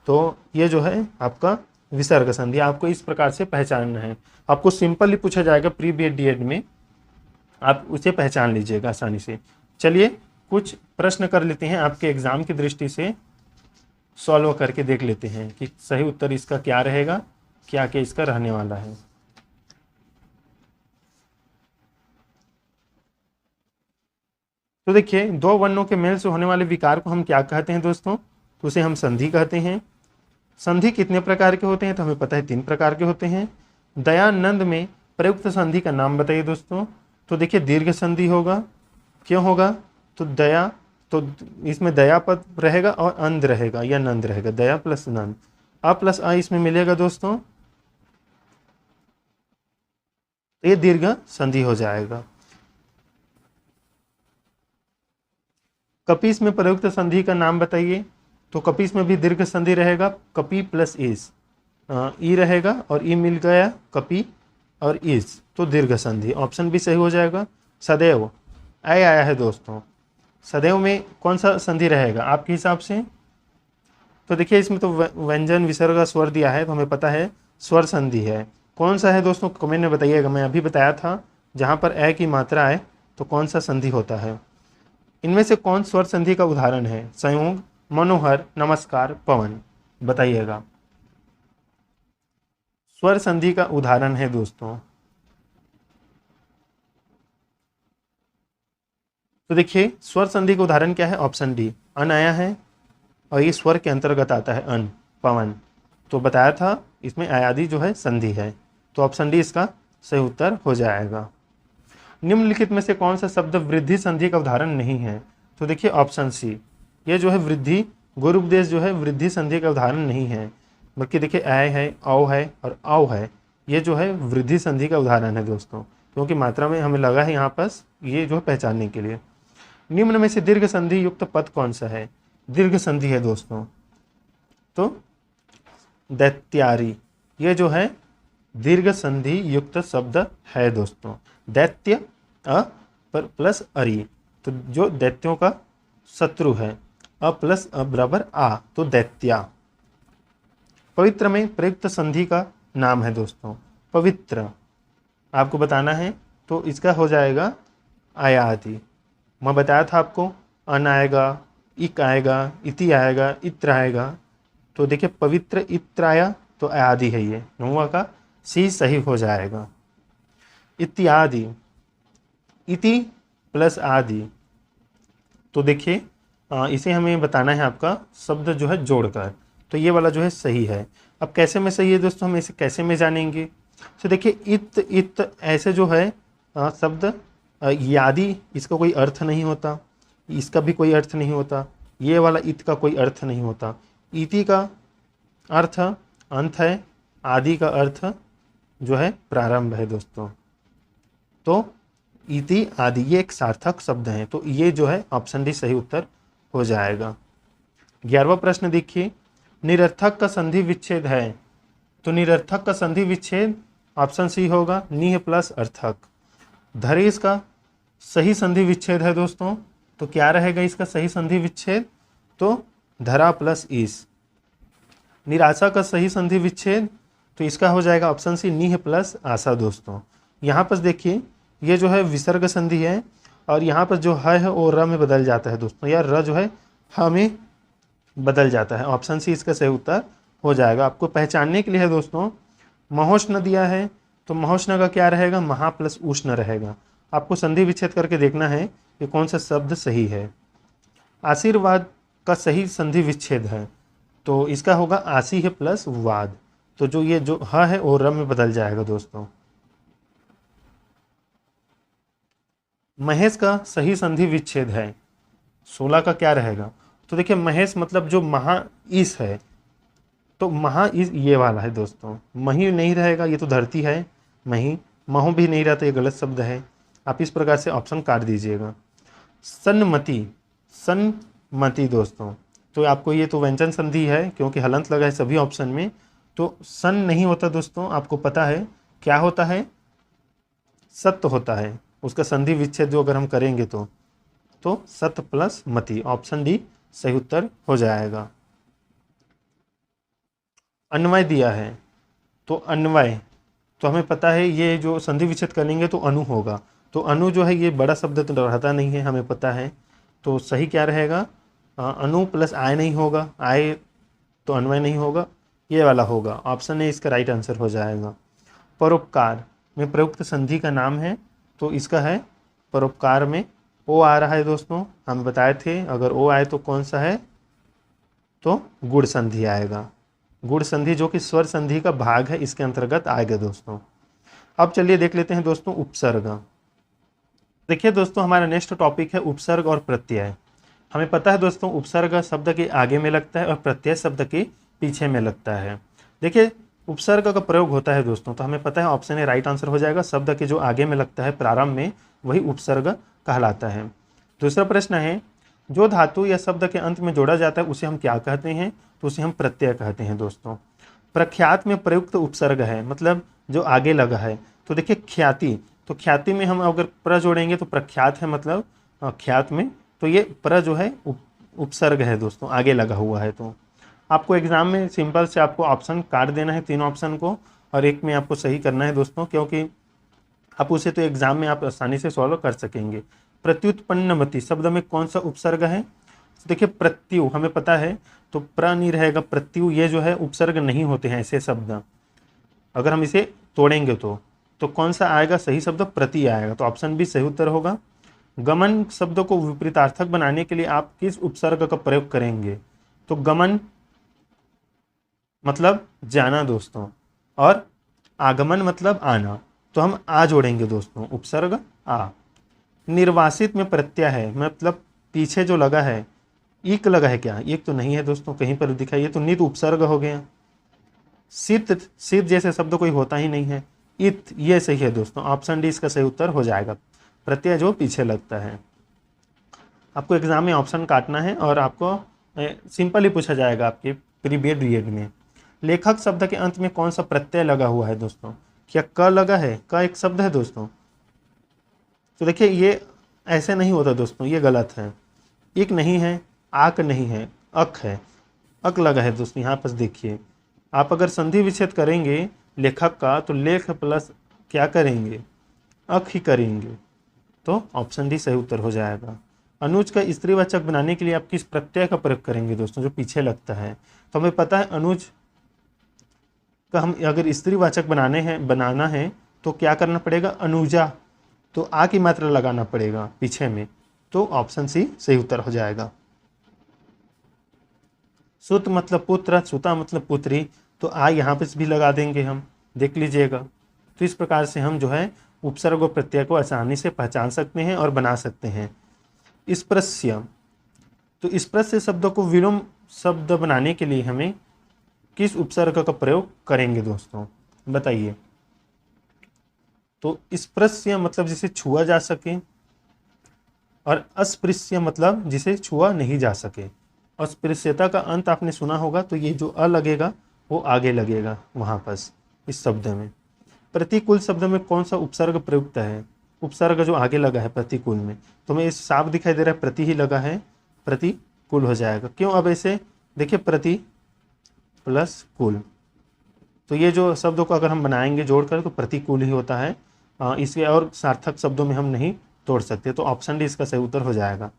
तो ये जो है आपका विसर्ग संधि। आपको इस प्रकार से पहचानना है। आपको सिंपल ही पूछा जाएगा pre B Ed D Ed में, आप उसे पहचान लीजिएगा आसानी से। चलिए कुछ प्रश्न कर लेते हैं, आपके एग्जाम की दृष्टि से सॉल्व करके देख लेते हैं कि सही उत्तर इसका क्या रहेगा, क्या क्या इसका रहने वाला है। तो देखिए, दो वर्णों के मेल से होने वाले विकार को हम क्या कहते हैं दोस्तों? तो उसे हम संधि कहते हैं। संधि कितने प्रकार के होते हैं? तो हमें पता है 3 प्रकार के होते हैं। दयानंद में प्रयुक्त संधि का नाम बताइए दोस्तों। तो देखिए दीर्घ संधि होगा। क्यों होगा? तो दया, तो इसमें दया पद रहेगा और अंध रहेगा या नंद रहेगा, दया प्लस नंद, अ प्लस आ इसमें मिलेगा दोस्तों, तो ये दीर्घ संधि हो जाएगा। कपिस में प्रयुक्त संधि का नाम बताइए। तो कपीस में भी दीर्घ संधि रहेगा, कपी प्लस इस, ई रहेगा और ई मिल गया कपी और इस, तो दीर्घ संधि, ऑप्शन भी सही हो जाएगा। सदैव ऐ आया है दोस्तों, सदैव में कौन सा संधि रहेगा आपके हिसाब से? तो देखिए इसमें तो व्यंजन विसर्ग स्वर दिया है, तो हमें पता है स्वर संधि है। कौन सा है दोस्तों कमेंट में बताइएगा। मैं अभी बताया था जहाँ पर ए की मात्रा आए तो कौन सा संधि होता है। इनमें से कौन स्वर संधि का उदाहरण है? संयोग, मनोहर, नमस्कार, पवन, बताइएगा। स्वर संधि का उदाहरण है दोस्तों। तो देखिए स्वर संधि का उदाहरण क्या है? ऑप्शन डी, अन आया है और ये स्वर के अंतर्गत आता है, अन, पवन। तो बताया था इसमें आयादी जो है संधि है, तो ऑप्शन डी इसका सही उत्तर हो जाएगा। निम्नलिखित में से कौन सा शब्द वृद्धि संधि का उदाहरण नहीं है? तो देखिए ऑप्शन सी, ये जो है वृद्धि, गुरुपदेश जो है वृद्धि संधि का उदाहरण नहीं है, बल्कि देखिए ऐ है, औ है और औ है, ये जो है वृद्धि संधि का उदाहरण है दोस्तों, क्योंकि मात्रा में हमें लगा है यहाँ पास ये जो है पहचानने के लिए। निम्न में से दीर्घ संधि युक्त पद कौन सा है? दीर्घ संधि है दोस्तों, तो दैत्यारी, ये जो है दीर्घ संधि युक्त शब्द है दोस्तों। दैत्य अ पर प्लस अरी, तो जो दैत्यों का शत्रु है, अ प्लस अ बराबर आ, तो दैत्या। पवित्र में प्रयुक्त संधि का नाम है दोस्तों, पवित्र आपको बताना है, तो इसका हो जाएगा आयाति। मैं बताया था आपको, अन आएगा, इक आएगा, इति आएगा, इत्र आएगा, तो देखिए पवित्र इत्र आया तो आदि है, ये नौवा का सी सही हो जाएगा। इत्यादि, इति प्लस आदि, तो देखिए इसे हमें बताना है आपका शब्द जो है जोड़कर, तो ये वाला जो है सही है। अब कैसे में सही है दोस्तों, हम इसे कैसे में जानेंगे? तो देखिए इत ऐसे जो है शब्द यादि, इसका कोई अर्थ नहीं होता, इसका भी कोई अर्थ नहीं होता, ये वाला इत का कोई अर्थ नहीं होता। इति का अर्थ अंत है, आदि का अर्थ जो है प्रारंभ है दोस्तों, तो इति आदि ये एक सार्थक शब्द हैं, तो ये जो है ऑप्शन डी सही उत्तर हो जाएगा। 11वां प्रश्न देखिए, निरर्थक का संधि विच्छेद है, तो निरर्थक का संधि विच्छेद ऑप्शन सी होगा, निह प्लस अर्थक। धरेश का सही संधि विच्छेद है दोस्तों, तो क्या रहेगा इसका सही संधि विच्छेद? तो धरा प्लस ईस। निराशा का सही संधि विच्छेद, तो इसका हो जाएगा ऑप्शन सी, निह प्लस आशा दोस्तों। यहाँ पर देखिए ये जो है विसर्ग संधि है, और यहाँ पर जो है वो र में बदल जाता है दोस्तों, या र जो है ह में बदल जाता है, ऑप्शन सी इसका सही उत्तर हो जाएगा। आपको पहचानने के लिए है दोस्तों, महोष्ण दिया है, तो महोष्ण का क्या रहेगा? महा प्लस उष्ण रहेगा। आपको संधि विच्छेद करके देखना है कि कौन सा शब्द सही है। आशीर्वाद का सही संधि विच्छेद है, तो इसका होगा आशी है प्लस वाद, तो जो ये जो ह है वो र में बदल जाएगा दोस्तों। महेश का सही संधि विच्छेद है, 16 का क्या रहेगा? तो देखिए महेश मतलब जो महा ईस है, तो महा ईस ये वाला है दोस्तों, मही नहीं रहेगा, ये तो धरती है, मही, महू भी नहीं रहता, ये गलत शब्द है। आप इस प्रकार से ऑप्शन काट दीजिएगा। सन्मति, सन्मति दोस्तों, तो आपको ये तो व्यंजन संधि है, क्योंकि हलंत लगा है सभी ऑप्शन में, तो सन नहीं होता दोस्तों, आपको पता है क्या होता है? सत्य होता है, उसका संधि विच्छेद जो अगर हम करेंगे तो सत्य प्लस मति, ऑप्शन डी सही उत्तर हो जाएगा। अन्वय दिया है, तो अन्वय, तो हमें पता है ये जो संधि विच्छेद करेंगे तो अनु होगा, तो अनु जो है ये बड़ा शब्द तो रहता नहीं है, हमें पता है, तो सही क्या रहेगा? अनु प्लस आय नहीं होगा, आय तो अन्वय नहीं होगा, ये वाला होगा, ऑप्शन ए इसका राइट आंसर हो जाएगा। परोपकार में प्रयुक्त संधि का नाम है, तो इसका है परोपकार में ओ आ रहा है दोस्तों, हम बताए थे अगर ओ आए तो कौन सा है? तो गुण संधि आएगा, गुण संधि जो कि स्वर संधि का भाग है, इसके अंतर्गत आएगा दोस्तों। अब चलिए देख लेते हैं दोस्तों उपसर्ग। देखिए दोस्तों हमारा नेक्स्ट टॉपिक है उपसर्ग और प्रत्यय। हमें पता है दोस्तों उपसर्ग शब्द के आगे में लगता है और प्रत्यय शब्द के पीछे में लगता है। देखिए उपसर्ग का प्रयोग होता है दोस्तों, तो हमें पता है ऑप्शन ए राइट आंसर हो जाएगा, शब्द के जो आगे में लगता है प्रारंभ में वही उपसर्ग कहलाता है। दूसरा प्रश्न है, जो धातु या शब्द के अंत में जोड़ा जाता है उसे हम क्या कहते हैं, तो उसे हम प्रत्यय कहते हैं दोस्तों। प्रख्यात में प्रयुक्त उपसर्ग है, मतलब जो आगे लगा है। तो देखिए ख्याति, तो ख्याति में हम अगर प्र जोड़ेंगे तो प्रख्यात है, मतलब ख्यात में, तो ये प्र जो है उपसर्ग है दोस्तों, आगे लगा हुआ है। तो आपको एग्जाम में सिंपल से आपको ऑप्शन काट देना है, तीन ऑप्शन को, और एक में आपको सही करना है दोस्तों, क्योंकि आप उसे तो एग्जाम में आप आसानी से सॉल्व कर सकेंगे। प्रत्युत्पन्नमति शब्द में कौन सा उपसर्ग है, तो देखिए प्रत्यु हमें पता है, तो प्र नहीं रहेगा, प्रत्यु ये जो है उपसर्ग नहीं होते हैं ऐसे शब्द, अगर हम इसे तोड़ेंगे तो कौन सा आएगा सही शब्द, प्रति आएगा, तो ऑप्शन बी सही उत्तर होगा। गमन शब्द को विपरीतार्थक बनाने के लिए आप किस उपसर्ग का प्रयोग करेंगे, तो गमन मतलब जाना दोस्तों, और आगमन मतलब आना, तो हम आ जोड़ेंगे दोस्तों, उपसर्ग आ। निर्वासित में प्रत्यय है, मतलब पीछे जो लगा है, इक लगा है क्या, एक तो नहीं है दोस्तों, कहीं पर दिखाइए, तो नित उपसर्ग हो गया। सित, सित जैसे शब्द कोई होता ही नहीं है। इत, ये सही है दोस्तों, ऑप्शन डी इसका सही उत्तर हो जाएगा, प्रत्यय जो पीछे लगता है। आपको एग्जाम में ऑप्शन काटना है और आपको सिंपल ही पूछा जाएगा आपके pre B Ed D Ed में। लेखक शब्द के अंत में कौन सा प्रत्यय लगा हुआ है दोस्तों, क्या क लगा है, क एक शब्द है दोस्तों, तो देखिए ये ऐसे नहीं होता दोस्तों, ये गलत है। एक नहीं है, आक नहीं है, अक है, अक लगा है दोस्तों यहाँ पर देखिए। आप अगर संधि विच्छेद करेंगे लेखक का, तो लेख प्लस क्या करेंगे, अक ही करेंगे, तो ऑप्शन डी सही उत्तर हो जाएगा। अनुज का स्त्रीवाचक बनाने के लिए आप किस प्रत्यय का प्रयोग करेंगे दोस्तों, जो पीछे लगता है, तो हमें पता है अनुज का हम अगर स्त्रीवाचक बनाना है तो क्या करना पड़ेगा, अनुजा, तो आ की मात्रा लगाना पड़ेगा पीछे में, तो ऑप्शन सी सही उत्तर हो जाएगा। सुत मतलब पुत्र, सुता मतलब पुत्री, तो आ यहाँ पे भी लगा देंगे हम, देख लीजिएगा। तो इस प्रकार से हम जो है उपसर्ग और प्रत्यय को आसानी से पहचान सकते हैं और बना सकते हैं। स्पृश्य, तो स्पृश्य शब्द को विलोम शब्द बनाने के लिए हमें किस उपसर्ग का प्रयोग करेंगे दोस्तों, बताइए। तो स्पृश्य मतलब जिसे छुआ जा सके, और अस्पृश्य मतलब जिसे छुआ नहीं जा सके। अस्पृश्यता का अंत आपने सुना होगा, तो ये जो अ लगेगा वो आगे लगेगा वहाँ पर इस शब्द में। प्रतिकूल शब्द में कौन सा उपसर्ग प्रयुक्त है, उपसर्ग जो आगे लगा है प्रतिकूल में, तो हमें इस साफ दिखाई दे रहा है प्रति ही लगा है, प्रतिकूल हो जाएगा। क्यों, अब ऐसे देखिए प्रति प्लस कुल, तो ये जो शब्दों को अगर हम बनाएंगे जोड़कर तो प्रतिकूल ही होता है, इसके और सार्थक शब्दों में हम नहीं तोड़ सकते, तो ऑप्शन डी इसका सही उत्तर हो जाएगा।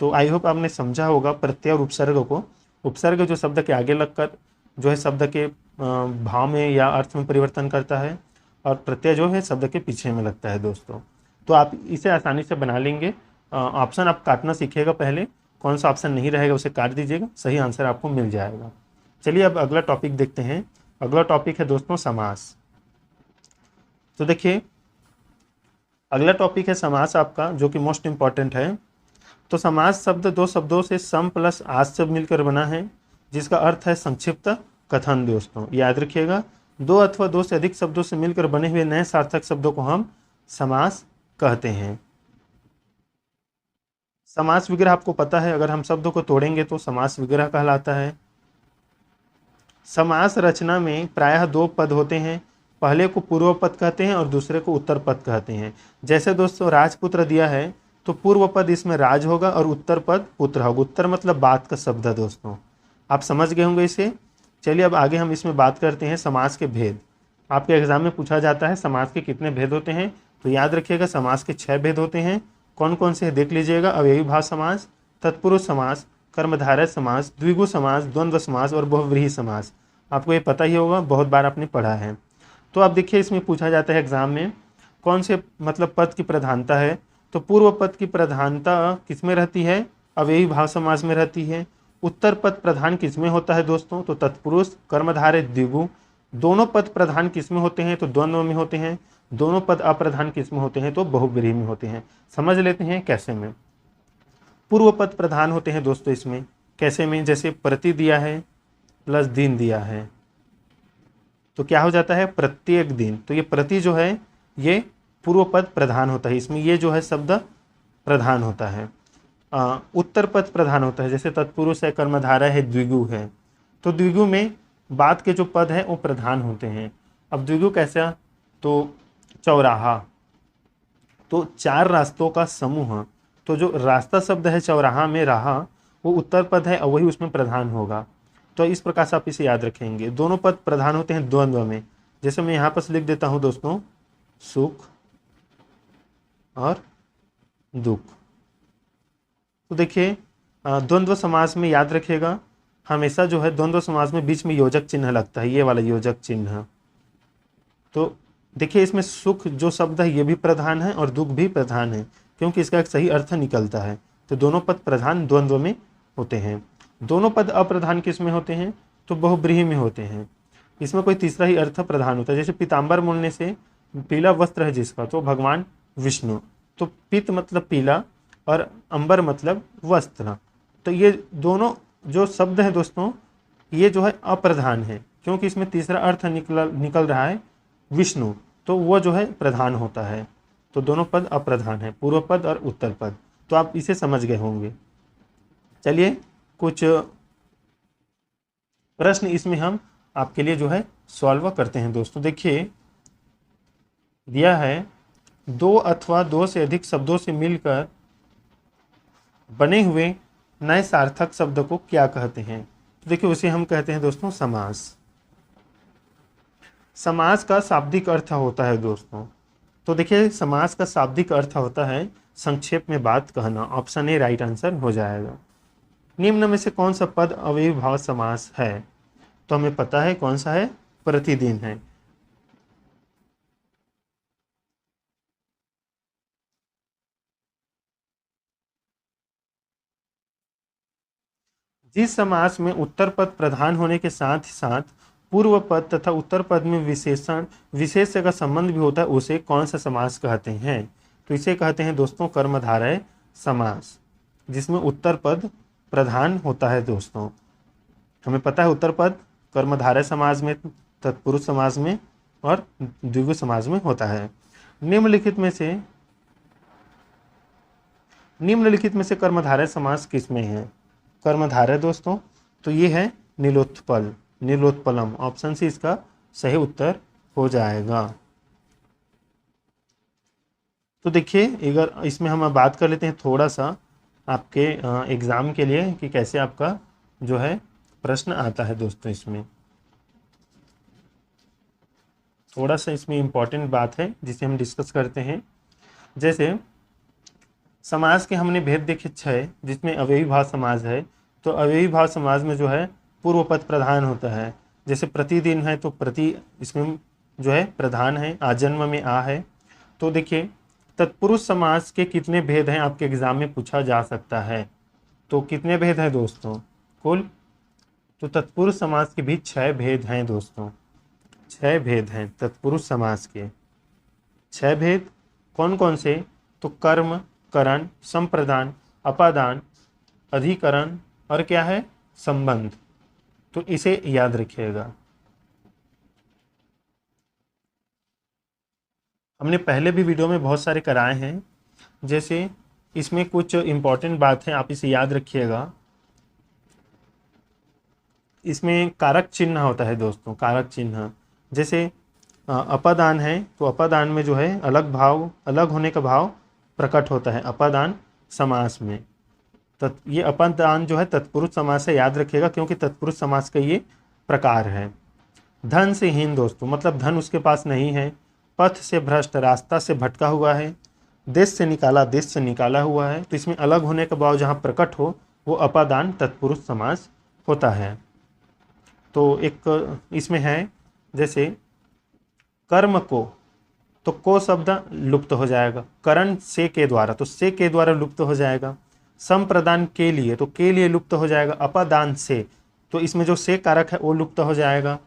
तो आई होप आपने समझा होगा प्रत्यय और उपसर्ग को। उपसर्ग जो शब्द के आगे लगकर जो है शब्द के भाव में या अर्थ में परिवर्तन करता है, और प्रत्यय जो है शब्द के पीछे में लगता है दोस्तों। तो आप इसे आसानी से बना लेंगे। ऑप्शन आप काटना सीखिएगा, पहले कौन सा ऑप्शन नहीं रहेगा उसे काट दीजिएगा, सही आंसर आपको मिल जाएगा। चलिए अब अगला टॉपिक देखते हैं। अगला टॉपिक है दोस्तों समास। तो देखिए अगला टॉपिक है समास आपका, जो कि मोस्ट इंपॉर्टेंट है। तो समास शब्द दो शब्दों से सम प्लस आज से मिलकर बना है, जिसका अर्थ है संक्षिप्त कथन दोस्तों, याद रखिएगा। दो अथवा दो से अधिक शब्दों से मिलकर बने हुए नए सार्थक शब्दों को हम समास कहते हैं। समास विग्रह आपको पता है, अगर हम शब्दों को तोड़ेंगे तो समास विग्रह कहलाता है। समास रचना में प्रायः दो पद होते हैं, पहले को पूर्व पद कहते हैं और दूसरे को उत्तर पद कहते हैं। जैसे दोस्तों राजपुत्र दिया है, तो पूर्व पद इसमें राज होगा और उत्तर पद पुत्र होगा। उत्तर मतलब बात का शब्द है दोस्तों, आप समझ गए होंगे इसे। चलिए अब आगे हम इसमें बात करते हैं समास के भेद। आपके एग्जाम में पूछा जाता है समास के कितने भेद होते हैं, तो याद रखिएगा समास के 6 भेद होते हैं। कौन कौन से देख लीजिएगा, अव्ययीभाव समास, तत्पुरुष समास, कर्मधारय समास, द्विगु समास, द्वंद्व समास और बहुव्रीहि समास। आपको ये पता ही होगा, बहुत बार आपने पढ़ा है। तो आप देखिए इसमें पूछा जाता है एग्जाम में कौन से मतलब पद की प्रधानता है, तो पूर्व पद की प्रधानता किसमें रहती है, अव्ययीभाव समास में रहती है। उत्तर पद प्रधान किसमें होता है दोस्तों, तो तत्पुरुष, कर्मधारय, द्विगु। दोनों पद प्रधान किसमें होते हैं, तो द्वंद्व में होते हैं। दोनों पद अप्रधान किसमें होते हैं, तो बहुव्रीहि में होते हैं। समझ लेते हैं कैसे में। पूर्व पद प्रधान होते हैं दोस्तों इसमें, कैसे में, जैसे प्रति दिया है प्लस दिन दिया है, तो क्या हो जाता है प्रत्येक दिन, तो ये प्रति जो है ये पूर्व पद प्रधान होता है, इसमें ये जो है शब्द प्रधान होता है। उत्तर पद प्रधान होता है, जैसे तत्पुरुष है, कर्मधारय है, द्विगु है, तो द्विगु में बाद के जो पद है वो प्रधान होते हैं। अब द्विगु कैसा, तो चौराहा, तो चार रास्तों का समूह, तो जो रास्ता शब्द है चौराहा में राहा वो उत्तर पद है और वही उसमें प्रधान होगा। तो इस प्रकार से आप इसे याद रखेंगे। दोनों पद प्रधान होते हैं द्वंद्व में, जैसे मैं यहाँ पर लिख देता हूँ दोस्तों, सुख और दुख। तो देखिए द्वंद्व समास में याद रखिएगा, हमेशा जो है द्वंद्व समास में बीच में योजक चिन्ह लगता है, ये वाला योजक चिन्ह। तो देखिए इसमें सुख जो शब्द है ये भी प्रधान है और दुख भी प्रधान है, क्योंकि इसका एक सही अर्थ निकलता है। तो दोनों पद प्रधान द्वंद्व में होते हैं। दोनों पद अप्रधान किस में होते हैं, तो बहुब्रीहि में होते हैं। इसमें कोई तीसरा ही अर्थ प्रधान होता है, जैसे पीताम्बर बोलने से पीला वस्त्र है जिसका, तो भगवान विष्णु। तो पीत मतलब पीला और अंबर मतलब वस्त्र। तो ये दोनों जो शब्द हैं दोस्तों, ये जो है अप्रधान है, क्योंकि इसमें तीसरा अर्थ निकल रहा है विष्णु, तो वो जो है प्रधान होता है। तो दोनों पद अप्रधान है, पूर्व पद और उत्तर पद। तो आप इसे समझ गए होंगे। चलिए कुछ प्रश्न इसमें हम आपके लिए जो है सॉल्व करते हैं दोस्तों। देखिए दिया है, दो अथवा दो से अधिक शब्दों से मिलकर बने हुए नए सार्थक शब्द को क्या कहते हैं। तो देखिए उसे हम कहते हैं दोस्तों समास। समास का शाब्दिक अर्थ होता है दोस्तों, तो देखिए समास का शाब्दिक अर्थ होता है संक्षेप में बात कहना। ऑप्शन ए राइट आंसर हो जाएगा। निम्न में से कौन सा पद अव्ययी भाव समास है, तो हमें पता है कौन सा है, प्रतिदिन है। जिस समास में उत्तर पद प्रधान होने के साथ ही साथ पूर्व पद तथा उत्तर पद में विशेष का संबंध भी होता है, उसे कौन सा समास कहते हैं, तो इसे कहते हैं दोस्तों कर्मधारय समास, जिसमें उत्तर पद प्रधान होता है दोस्तों। हमें पता है उत्तर पद कर्मधारय समास में, तत्पुरुष समास में और द्विगु समास में होता है। निम्नलिखित में से कर्मधारय समास किस में है, कर्मधारय दोस्तों, तो ये है नीलोत्पल, नीलोत्पलम। ऑप्शन सी इसका सही उत्तर हो जाएगा। तो देखिए अगर इसमें हम बात कर लेते हैं थोड़ा सा आपके एग्ज़ाम के लिए कि कैसे आपका जो है प्रश्न आता है दोस्तों। इसमें थोड़ा सा इसमें इम्पॉर्टेंट बात है जिसे हम डिस्कस करते हैं। जैसे समाज के हमने भेद देखे 6, जिसमें अव्ययी भाव समाज है। तो अव्ययी भाव समाज में जो है पूर्व पद प्रधान होता है। जैसे प्रतिदिन है तो प्रति इसमें जो है प्रधान है, आजन्म में आ है। तो देखिए तत्पुरुष समास के कितने भेद हैं आपके एग्जाम में पूछा जा सकता है। तो कितने भेद हैं दोस्तों कुल, तो तत्पुरुष समास के भी 6 भेद हैं दोस्तों। 6 भेद हैं तत्पुरुष समास के। 6 भेद कौन कौन से, तो कर्म, करण, संप्रदान, अपादान, अधिकरण और क्या है संबंध। तो इसे याद रखिएगा। हमने पहले भी वीडियो में बहुत सारे कराए हैं। जैसे इसमें कुछ इम्पॉर्टेंट बात है, आप इसे याद रखिएगा। इसमें कारक चिन्ह होता है दोस्तों, कारक चिन्ह। जैसे अपादान है तो अपादान में जो है अलग होने का भाव प्रकट होता है अपादान समास में। ये अपादान जो है तत्पुरुष समास से, याद रखिएगा क्योंकि तत्पुरुष समास का ये प्रकार है। धन से हीन दोस्तों, मतलब धन उसके पास नहीं है। पथ से भ्रष्ट, रास्ता से भटका हुआ है। देश से निकाला, देश से निकाला हुआ है। तो इसमें अलग होने का भाव जहाँ प्रकट हो वो अपादान तत्पुरुष समास होता है। तो एक इसमें है जैसे कर्म को शब्द लुप्त हो जाएगा। करण से के द्वारा, तो से के द्वारा लुप्त हो जाएगा। संप्रदान के लिए, तो के लिए लुप्त हो जाएगा। अपादान से, तो इसमें जो से कारक है वो लुप्त हो जाएगा।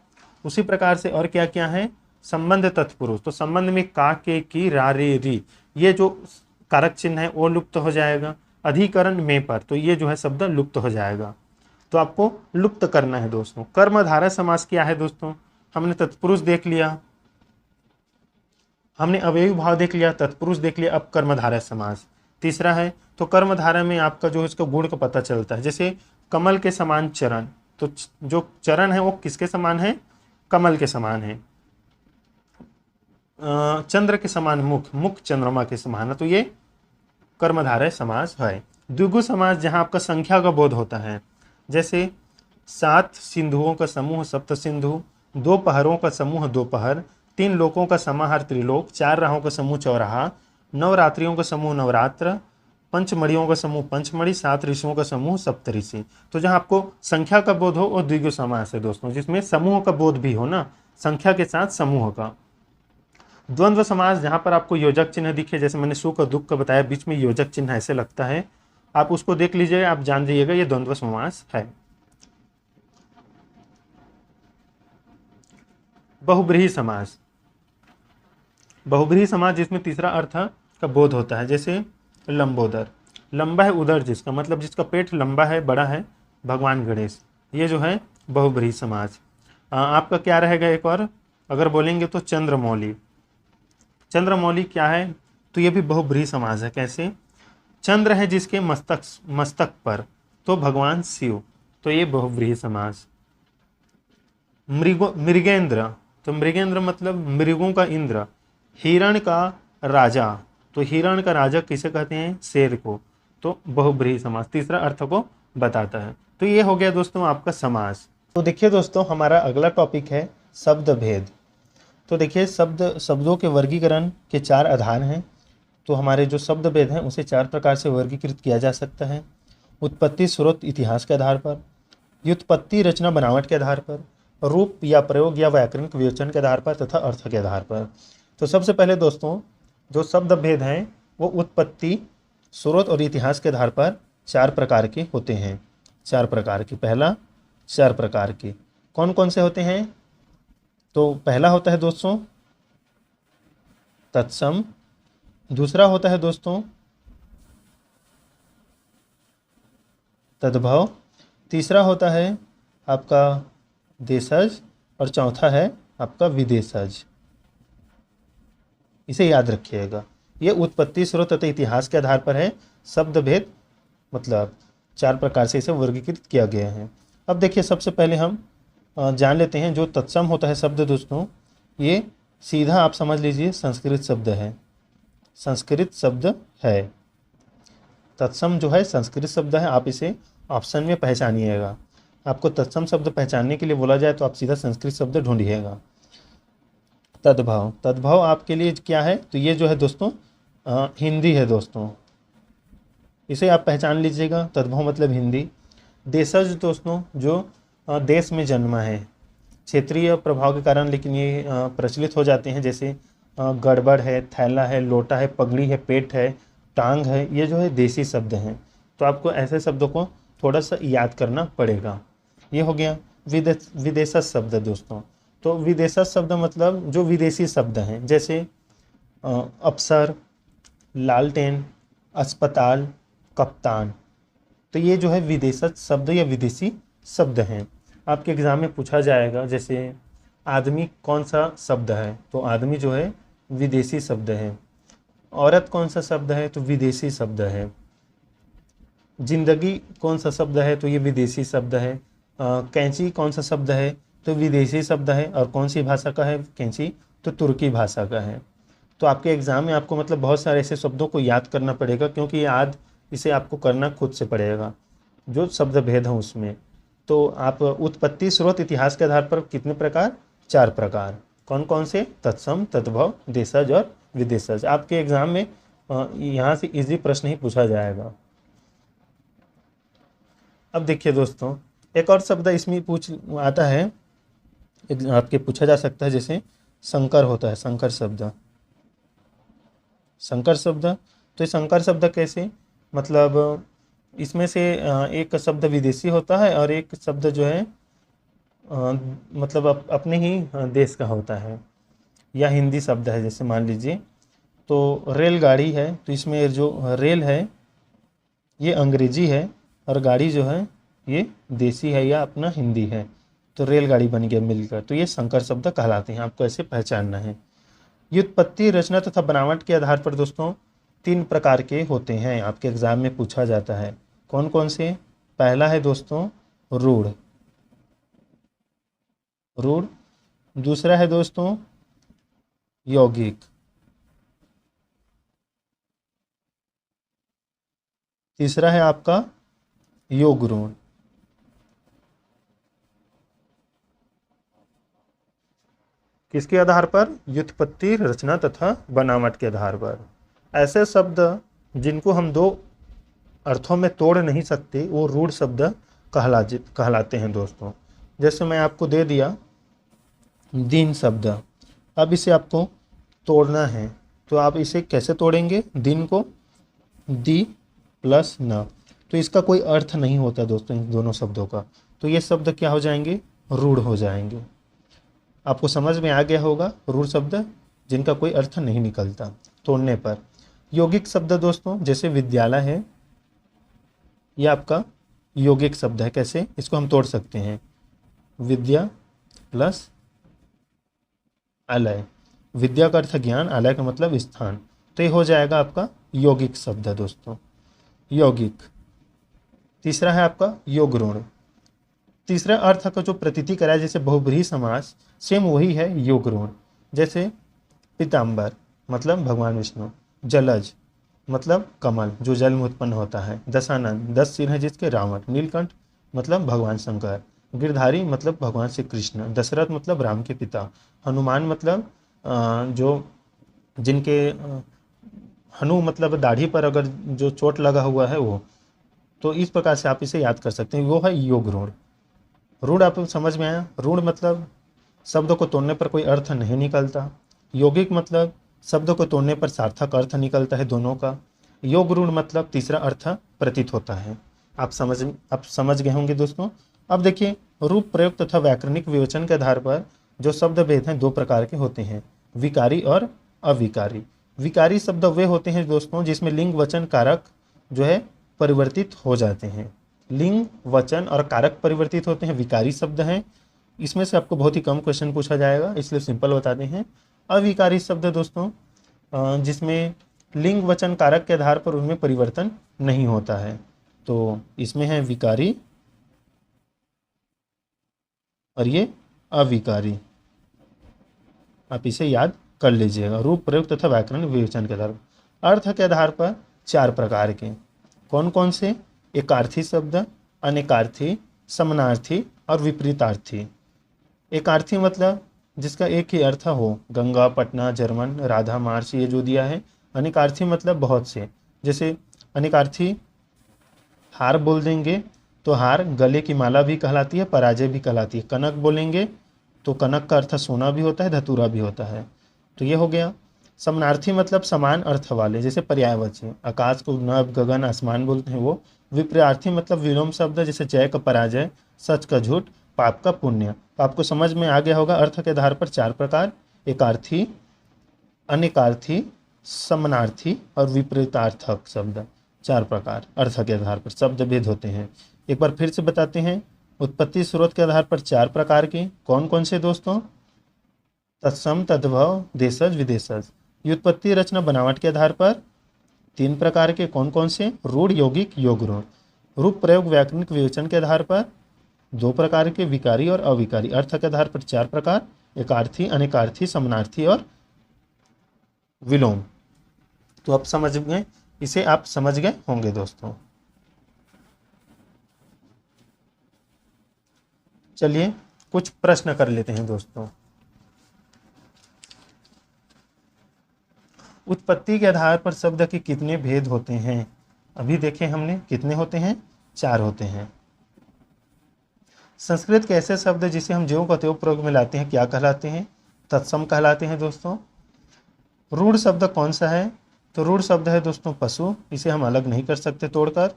उसी प्रकार से और क्या क्या है, संबंध तत्पुरुष, तो संबंध में का, के, की, रा, रे, री, ये जो कारक चिन्ह है वो लुप्त हो जाएगा। अधिकरण में पर, तो ये जो है शब्द लुप्त हो जाएगा। तो आपको लुप्त करना है दोस्तों। कर्मधारय समास क्या है दोस्तों, हमने तत्पुरुष देख लिया, हमने अव्ययी भाव देख लिया, तत्पुरुष देख लिया, अब कर्मधारय समास। तीसरा है तो कर्मधारय में आपका जो है इसका गुण का पता चलता है, जैसे कमल के समान चरण, तो जो चरण है वो किसके समान है, कमल के समान है। चंद्र के समान मुख, मुख चंद्रमा के समान है, तो ये कर्मधारय समास है। द्विगु समास जहाँ आपका संख्या का बोध होता है, जैसे 7 सिंधुओं का समूह सप्त सिंधु, 2 पहरों का समूह दोपहर, 3 लोकों का समाहार त्रिलोक, 4 राहों का समूह चौराहा, 9 रात्रियों का समूह नवरात्र, 5 मणियों का समूह पंचमणि, 7 ऋषियों का समूह सप्तऋषि। तो जहाँ आपको संख्या का बोध हो वो द्विगु समास है दोस्तों, जिसमें समूह का बोध भी हो ना, संख्या के साथ समूह का। द्वंद्व समास जहाँ पर आपको योजक चिन्ह दिखे, जैसे मैंने सुख और दुख का बताया, बीच में योजक चिन्ह ऐसे लगता है, आप उसको देख लीजिएगा, आप जान जाइएगा ये द्वंद्व समास है। बहुब्रीहि समास, बहुब्रीहि समास जिसमें तीसरा अर्थ का बोध होता है, जैसे लंबोदर, लंबा है उदर जिसका, मतलब जिसका पेट लंबा है, बड़ा है, भगवान गणेश, ये जो है बहुब्रीहि समास। आपका क्या रहेगा एक और, अगर बोलेंगे तो चंद्रमौली, चंद्रमौली क्या है, तो ये भी बहुब्रीहि समास है। कैसे, चंद्र है जिसके मस्तक पर, तो भगवान शिव, तो ये बहुब्रीहि समास। मृगेंद्र, तो मृगेंद्र मतलब मृगों का इंद्र, हिरण का राजा, तो हिरण का राजा किसे कहते हैं, शेर को, तो बहुब्रीहि समास तीसरा अर्थ को बताता है। तो ये हो गया दोस्तों आपका समास। तो देखिए दोस्तों हमारा अगला टॉपिक है शब्द भेद। तो देखिए शब्दों के वर्गीकरण के 4 आधार हैं। तो हमारे जो शब्द भेद हैं उसे 4 प्रकार से वर्गीकृत किया जा सकता है। उत्पत्ति, स्रोत, इतिहास के आधार पर, व्युत्पत्ति, रचना, बनावट के आधार पर, रूप या प्रयोग या व्याकरणिक विवेचन के आधार पर तथा अर्थ के आधार पर। तो सबसे पहले दोस्तों जो शब्द भेद हैं वो उत्पत्ति, स्रोत और इतिहास के आधार पर 4 प्रकार के होते हैं। 4 प्रकार के, पहला 4 प्रकार के कौन कौन से होते हैं, तो पहला होता है दोस्तों तत्सम, दूसरा होता है दोस्तों तद्भव, तीसरा होता है आपका देशज और चौथा है आपका विदेशज। इसे याद रखिएगा, ये उत्पत्ति, स्रोत तथा इतिहास के आधार पर है शब्द भेद, मतलब 4 प्रकार से इसे वर्गीकृत किया गया है। अब देखिए सबसे पहले हम जान लेते हैं जो तत्सम होता है शब्द दोस्तों, ये सीधा आप समझ लीजिए संस्कृत शब्द है, संस्कृत शब्द है। तत्सम जो है संस्कृत शब्द है, आप इसे ऑप्शन में पहचानिएगा। आपको तत्सम शब्द पहचानने के लिए बोला जाए तो आप सीधा संस्कृत शब्द ढूंढिएगा। तद्भव, तद्भव आपके लिए क्या है, तो ये जो है दोस्तों हिंदी है दोस्तों, इसे आप पहचान लीजिएगा, तद्भव मतलब हिंदी। देशज दोस्तों जो देश में जन्मा है, क्षेत्रीय प्रभाव के कारण लेकिन ये प्रचलित हो जाते हैं, जैसे गड़बड़ है, थैला है, लोटा है, पगड़ी है, पेट है, टांग है, ये जो है देसी शब्द हैं। तो आपको ऐसे शब्दों को थोड़ा सा याद करना पड़ेगा। ये हो गया विदेशज शब्द दोस्तों। तो विदेशज शब्द मतलब जो विदेशी शब्द हैं, जैसे अफसर, लालटेन, अस्पताल, कप्तान, तो ये जो है विदेशज शब्द या विदेशी शब्द हैं। आपके एग्ज़ाम में पूछा जाएगा, जैसे आदमी कौन सा शब्द है, तो आदमी जो है विदेशी शब्द है। औरत कौन सा शब्द है, तो विदेशी शब्द है। जिंदगी कौन सा शब्द है, तो ये विदेशी शब्द है। कैंची कौन सा शब्द है, तो विदेशी शब्द है। और कौन सी भाषा का है कैंची, तो तुर्की भाषा का है। तो आपके एग्ज़ाम में आपको मतलब बहुत सारे ऐसे शब्दों को याद करना पड़ेगा, क्योंकि याद इसे आपको करना खुद से पड़ेगा जो शब्द भेद हैं उसमें। तो आप उत्पत्ति, स्रोत, इतिहास के आधार पर कितने प्रकार, 4 प्रकार। कौन कौन से, तत्सम, तद्भव, देशज और विदेशज। आपके एग्ज़ाम में यहाँ से इजी प्रश्न ही पूछा जाएगा। अब देखिए दोस्तों एक और शब्द इसमें आता है, आपके पूछा जा सकता है, जैसे संकर होता है, संकर शब्द। संकर शब्द, तो ये संकर शब्द कैसे, मतलब इसमें से एक शब्द विदेशी होता है और एक शब्द जो है मतलब अपने ही देश का होता है, या हिंदी शब्द है। जैसे मान लीजिए तो रेलगाड़ी है, तो इसमें जो रेल है ये अंग्रेजी है और गाड़ी जो है ये देसी है या अपना हिंदी है, तो रेलगाड़ी बन गया मिलकर। तो ये संकर शब्द कहलाते हैं, आपको ऐसे पहचानना है। व्युत्पत्ति, रचना तथा बनावट के आधार पर दोस्तों तीन प्रकार के होते हैं, आपके एग्जाम में पूछा जाता है। कौन कौन से? पहला है दोस्तों रूढ़, रूढ़। दूसरा है दोस्तों यौगिक। तीसरा है आपका योग ऋण। किसके आधार पर? व्युत्पत्ति, रचना तथा बनावट के आधार पर। ऐसे शब्द जिनको हम दो अर्थों में तोड़ नहीं सकते वो रूढ़ शब्द कहलाते हैं दोस्तों। जैसे मैं आपको दे दिया दिन शब्द, अब इसे आपको तोड़ना है तो आप इसे कैसे तोड़ेंगे? दिन को दी प्लस न, तो इसका कोई अर्थ नहीं होता दोस्तों इन दोनों शब्दों का, तो ये शब्द क्या हो जाएंगे? रूढ़ हो जाएंगे। आपको समझ में आ गया होगा रूढ़ शब्द जिनका कोई अर्थ नहीं निकलता तोड़ने पर। यौगिक शब्द दोस्तों जैसे विद्यालय है, यह आपका यौगिक शब्द है। कैसे इसको हम तोड़ सकते हैं? विद्या प्लस आलय, विद्या का अर्थ ज्ञान, आलय का मतलब स्थान, तो ये हो जाएगा आपका यौगिक शब्द है दोस्तों, यौगिक। तीसरा है आपका योग ऋण। तीसरा अर्थ का जो प्रतीति कराया जैसे बहुब्रीहि समास, सेम वही है योग ऋण। जैसे पीताम्बर मतलब भगवान विष्णु, जलज मतलब कमल जो जल में उत्पन्न होता है, दशानन 10 सिर है जिसके रावण, नीलकंठ मतलब भगवान शंकर, गिरधारी मतलब भगवान श्री कृष्ण, दशरथ मतलब राम के पिता, हनुमान मतलब जो जिनके हनु मतलब दाढ़ी पर अगर जो चोट लगा हुआ है वो, तो इस प्रकार से आप इसे याद कर सकते हैं। वो है योग ऋण। ऋण आपको समझ में आया? ऋण मतलब शब्द को तोड़ने पर कोई अर्थ नहीं निकलता, यौगिक मतलब शब्द को तोड़ने पर सार्थक अर्थ निकलता है दोनों का, योग ऋण मतलब तीसरा अर्थ प्रतीत होता है। आप समझ गए होंगे दोस्तों। अब देखिए रूप प्रयोग तथा व्याकरणिक विवेचन के आधार पर जो शब्द भेद हैं दो प्रकार के होते हैं, विकारी और अविकारी। विकारी शब्द वे होते हैं दोस्तों जिसमें लिंग वचन कारक जो है परिवर्तित हो जाते हैं, लिंग वचन और कारक परिवर्तित होते हैं, विकारी शब्द हैं। इसमें से आपको बहुत ही कम क्वेश्चन पूछा जाएगा इसलिए सिंपल बताते हैं। अविकारी शब्द दोस्तों जिसमें लिंग वचन कारक के आधार पर उनमें परिवर्तन नहीं होता है, तो इसमें है विकारी और ये अविकारी। आप इसे याद कर लीजिएगा। रूप प्रयोग तथा व्याकरण विवेचन के आधार पर। अर्थ के आधार पर चार प्रकार के। कौन कौन से? एकार्थी शब्द, अनेकार्थी, समानार्थी और विपरीतार्थी। एकार्थी मतलब जिसका एक ही अर्थ हो, गंगा, पटना, जर्मन, राधा, मार्च, ये जो दिया है। अनेकार्थी मतलब बहुत से, जैसे अनेकार्थी हार बोल देंगे तो हार गले की माला भी कहलाती है, पराजय भी कहलाती है। कनक बोलेंगे तो कनक का अर्थ सोना भी होता है, धतूरा भी होता है, तो ये हो गया। समानार्थी मतलब समान अर्थ वाले, जैसे पर्यायवाची, आकाश को नभ, गगन, आसमान बोलते हैं वो। विपरीतार्थी मतलब विलोम शब्द, जैसे जय का पराजय, सच का झूठ, पाप का पुण्य। तो आपको समझ में आ गया होगा अर्थ के आधार पर चार प्रकार, एकार्थी, अनेकार्थी, समानार्थी और विपरीतार्थक शब्द, चार प्रकार अर्थ के आधार पर शब्द भेद होते हैं। एक बार फिर से बताते हैं। उत्पत्ति स्रोत के आधार पर चार प्रकार के। कौन कौन से दोस्तों? तत्सम, तद्भव, देशज, विदेशज। व्युत्पत्ति रचना बनावट के आधार पर तीन प्रकार के। कौन कौन से? रूढ़, यौगिक, योग ऋण। रूप प्रयोग व्याकरणिक विवेचन के आधार पर दो प्रकार के, विकारी और अविकारी। अर्थ के आधार पर चार प्रकार, एकार्थी, अनेकार्थी, समानार्थी और विलोम। तो आप समझ गए, इसे आप समझ गए होंगे दोस्तों। चलिए कुछ प्रश्न कर लेते हैं दोस्तों। उत्पत्ति के आधार पर शब्द के कितने भेद होते हैं? अभी देखें हमने कितने होते हैं, चार होते हैं। संस्कृत के ऐसे शब्द जिसे हम ज्यों का त्यों प्रयोग में लाते हैं क्या कहलाते हैं? तत्सम कहलाते हैं दोस्तों। रूढ़ शब्द कौन सा है? तो रूढ़ शब्द है दोस्तों पशु, इसे हम अलग नहीं कर सकते तोड़कर।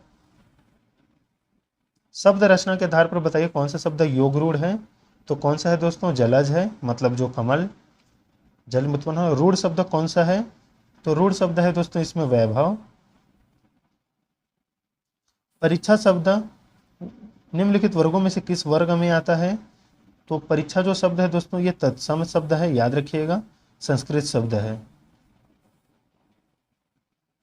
शब्द रचना के आधार पर बताइए कौन सा शब्द योग रूढ़ है? तो कौन सा है दोस्तों? जलज है, मतलब जो कमल जल में उत्पन्न हो। रूढ़ शब्द कौन सा है? तो रूढ़ शब्द है दोस्तों इसमें वैभव। परीक्षा शब्द निम्नलिखित वर्गों में से किस वर्ग में आता है? तो परीक्षा जो शब्द है दोस्तों ये तत्सम शब्द है, याद रखिएगा, संस्कृत शब्द है।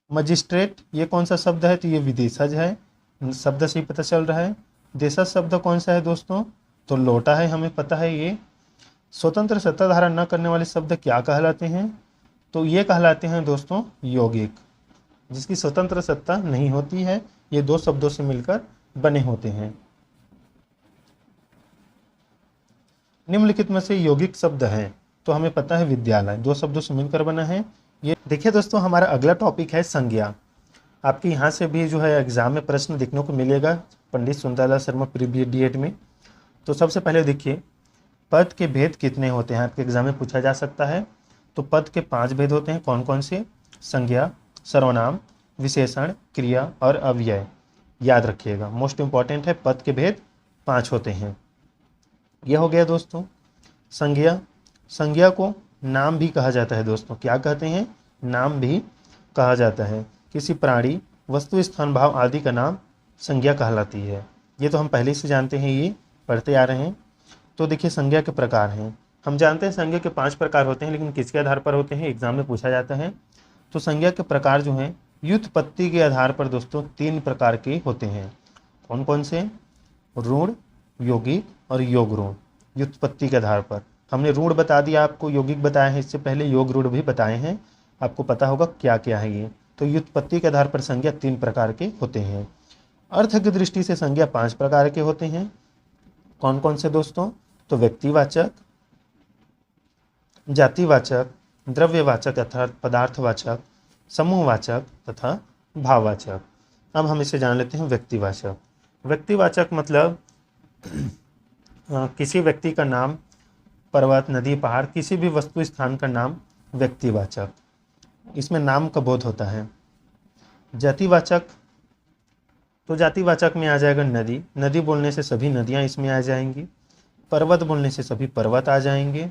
मजिस्ट्रेट ये कौन सा शब्द है, तो ये विदेशज है, शब्द से ही पता चल रहा है। देशज शब्द कौन सा है दोस्तों, तो लोटा है, हमें पता है ये। स्वतंत्र सत्ता धारण न करने वाले शब्द क्या कहलाते हैं, तो ये कहलाते हैं दोस्तों यौगिक, जिसकी स्वतंत्र सत्ता नहीं होती है। ये दो शब्दों से मिलकर बने होते हैं। निम्नलिखित में से यौगिक शब्द है, तो हमें पता है विद्यालय, दो शब्दों से मिलकर बना है। ये देखिए दोस्तों, हमारा अगला टॉपिक है संज्ञा। आपके यहाँ से भी जो है एग्जाम में प्रश्न देखने को मिलेगा Pandit Sundarlal Sharma pre B D Ed में। तो सबसे पहले देखिए, पद के भेद कितने होते हैं, आपके एग्जाम में पूछा जा सकता है। तो पद के 5 भेद होते हैं, कौन कौन से, संज्ञा, सर्वनाम, विशेषण, क्रिया और अव्यय। याद रखिएगा, मोस्ट इंपॉर्टेंट है, पद के भेद 5 होते हैं। यह हो गया दोस्तों संज्ञा। संज्ञा को नाम भी कहा जाता है दोस्तों, क्या कहते हैं, नाम भी कहा जाता है। किसी प्राणी, वस्तु, स्थान, भाव आदि का नाम संज्ञा कहलाती है। ये तो हम पहले से जानते हैं, ये पढ़ते आ रहे हैं। तो देखिए संज्ञा के प्रकार हैं, हम जानते हैं संज्ञा के 5 प्रकार होते हैं, लेकिन किसके आधार पर होते हैं, एग्जाम में पूछा जाता है। तो संज्ञा के प्रकार जो हैं व्युत्पत्ति के आधार पर दोस्तों 3 प्रकार के होते हैं। कौन कौन से, ऋण, यौगिक और योग ऋण। व्युत्पत्ति के आधार पर हमने ऋण बता दिया आपको, यौगिक बताया है, इससे पहले योग ऋण भी बताए हैं, आपको पता होगा क्या क्या है ये। तो व्युत्पत्ति के आधार पर संज्ञा 3 प्रकार के होते हैं। अर्थ की दृष्टि से संज्ञा 5 प्रकार के होते हैं। कौन कौन से दोस्तों, तो व्यक्तिवाचक, जातिवाचक, द्रव्यवाचक अर्थात पदार्थवाचक, समूहवाचक तथा भाववाचक। अब हम इसे जान लेते हैं व्यक्तिवाचक। व्यक्तिवाचक मतलब किसी व्यक्ति का नाम, पर्वत, नदी, पहाड़, किसी भी वस्तु, स्थान का नाम व्यक्तिवाचक, इसमें नाम का बोध होता है। जातिवाचक, तो जातिवाचक में आ जाएगा नदी, नदी बोलने से सभी नदियां इसमें आ जाएंगी। पर्वत बोलने से सभी पर्वत आ जाएंगे।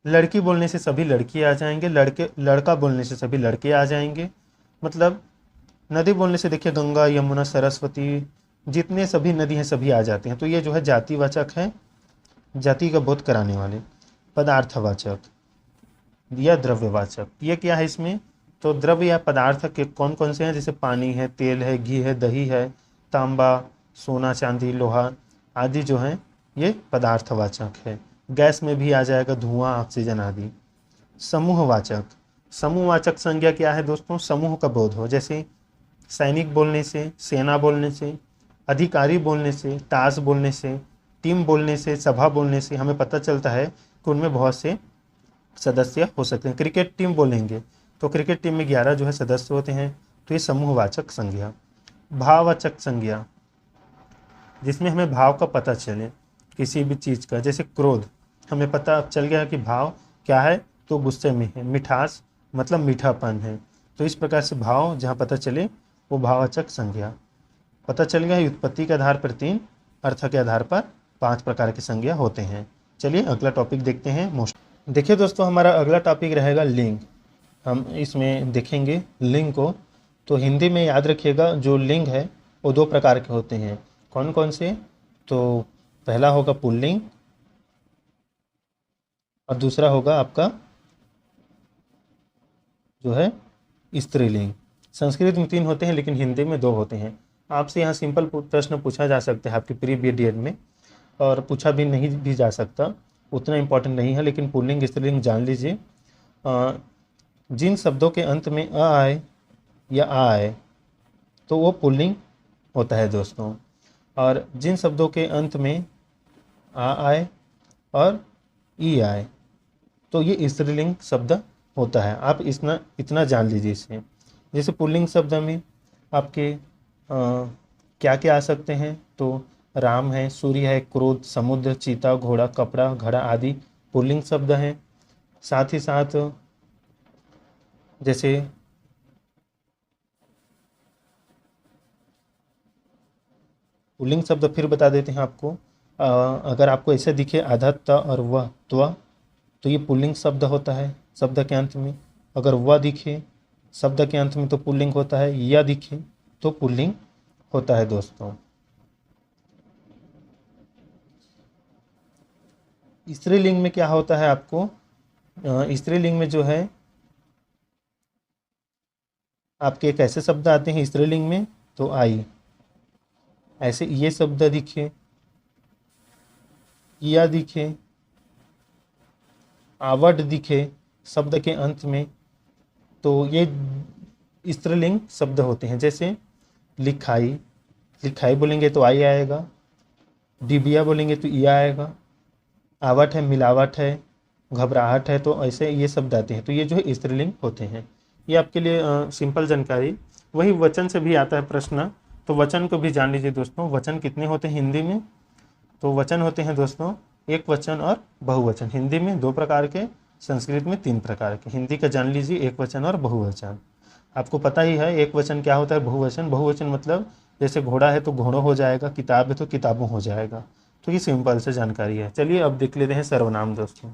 लड़की बोलने से सभी लड़की आ जाएंगे, लड़का बोलने से सभी लड़के आ जाएंगे। मतलब नदी बोलने से देखिए गंगा, यमुना, सरस्वती, जितने सभी नदी हैं सभी आ जाते हैं। तो ये जो है जातिवाचक है, जाति का बोध कराने वाले। पदार्थवाचक या द्रव्यवाचक, ये क्या है इसमें, तो द्रव्य या पदार्थ के कौन कौन से हैं, जैसे पानी है, तेल है, घी है, दही है, तांबा, सोना, चांदी, लोहा आदि जो हैं ये पदार्थवाचक है। गैस में भी आ जाएगा धुआं, ऑक्सीजन आदि। समूहवाचक, समूहवाचक संज्ञा क्या है दोस्तों, समूह का बोध हो, जैसे सैनिक बोलने से, सेना बोलने से, अधिकारी बोलने से, ताश बोलने से, टीम बोलने से, सभा बोलने से हमें पता चलता है कि उनमें बहुत से सदस्य हो सकते हैं। क्रिकेट टीम बोलेंगे तो क्रिकेट टीम में 11 जो है सदस्य होते हैं, तो ये समूहवाचक संज्ञा। भाववाचक संज्ञा, जिसमें हमें भाव का पता चले किसी भी चीज़ का, जैसे क्रोध, हमें पता चल गया कि भाव क्या है, तो गुस्से में है। मिठास मतलब मीठापन है। तो इस प्रकार से भाव जहाँ पता चले वो भाववाचक संज्ञा। पता चल गया है उत्पत्ति के आधार पर 3, अर्थ के आधार पर 5 प्रकार की संज्ञा होते हैं। चलिए अगला टॉपिक देखते हैं। मोस्ट देखिए दोस्तों, हमारा अगला टॉपिक रहेगा लिंग। हम इसमें देखेंगे लिंग को। तो हिंदी में याद रखिएगा, जो लिंग है वो 2 प्रकार के होते हैं। कौन कौन से, तो पहला होगा पुल्लिंग और दूसरा होगा आपका जो है स्त्रीलिंग। संस्कृत में 3 होते हैं, लेकिन हिंदी में 2 होते हैं। आपसे यहाँ सिंपल प्रश्न पूछा जा सकता है आपके प्री बी एड में, और पूछा भी नहीं भी जा सकता, उतना इम्पोर्टेंट नहीं है, लेकिन पुल्लिंग स्त्रीलिंग जान लीजिए। जिन शब्दों के अंत में अ आए या आ आए तो वो पुल्लिंग होता है दोस्तों, और जिन शब्दों के अंत में आ आए और ई आए तो ये स्त्रीलिंग शब्द होता है। आप इतना जान लीजिए इसे। जैसे पुल्लिंग शब्द में आपके क्या क्या आ सकते हैं, तो राम है, सूर्य है, क्रोध, समुद्र, चीता, घोड़ा, कपड़ा, घड़ा आदि पुल्लिंग शब्द हैं। साथ ही साथ जैसे पुल्लिंग शब्द फिर बता देते हैं आपको। अगर आपको ऐसे दिखे आधा त और वह त्व, तो ये पुल्लिंग शब्द होता है शब्द के अंत में। अगर वह दिखे शब्द के अंत में तो पुल्लिंग होता है, या दिखे तो पुल्लिंग होता है दोस्तों। स्त्रीलिंग में क्या होता है आपको, स्त्रीलिंग में जो है आपके कैसे शब्द आते हैं स्त्रीलिंग में, तो आई। ऐसे ये शब्द दिखे, किया दिखे, आवड दिखे शब्द के अंत में, तो ये स्त्रीलिंग शब्द होते हैं। जैसे लिखाई, लिखाई बोलेंगे तो आई आएगा, डिबिया बोलेंगे तो ई आएगा, आवट है, मिलावट है, घबराहट है, तो ऐसे ये शब्द आते हैं। तो ये जो है स्त्रीलिंग होते हैं। ये आपके लिए सिंपल जानकारी। वही वचन से भी आता है प्रश्न, तो वचन को भी जान लीजिए दोस्तों। वचन कितने होते हैं हिंदी में, तो वचन होते हैं दोस्तों एक वचन और बहुवचन। हिंदी में 2 प्रकार के, संस्कृत में 3 प्रकार के। हिंदी का जान लीजिए, एक वचन और बहुवचन। आपको पता ही है एक वचन क्या होता है, बहुवचन। बहुवचन मतलब जैसे घोड़ा है तो घोड़ों हो जाएगा, किताब है तो किताबों हो जाएगा। तो ये सिंपल से जानकारी है। चलिए अब देख लेते हैं सर्वनाम दोस्तों।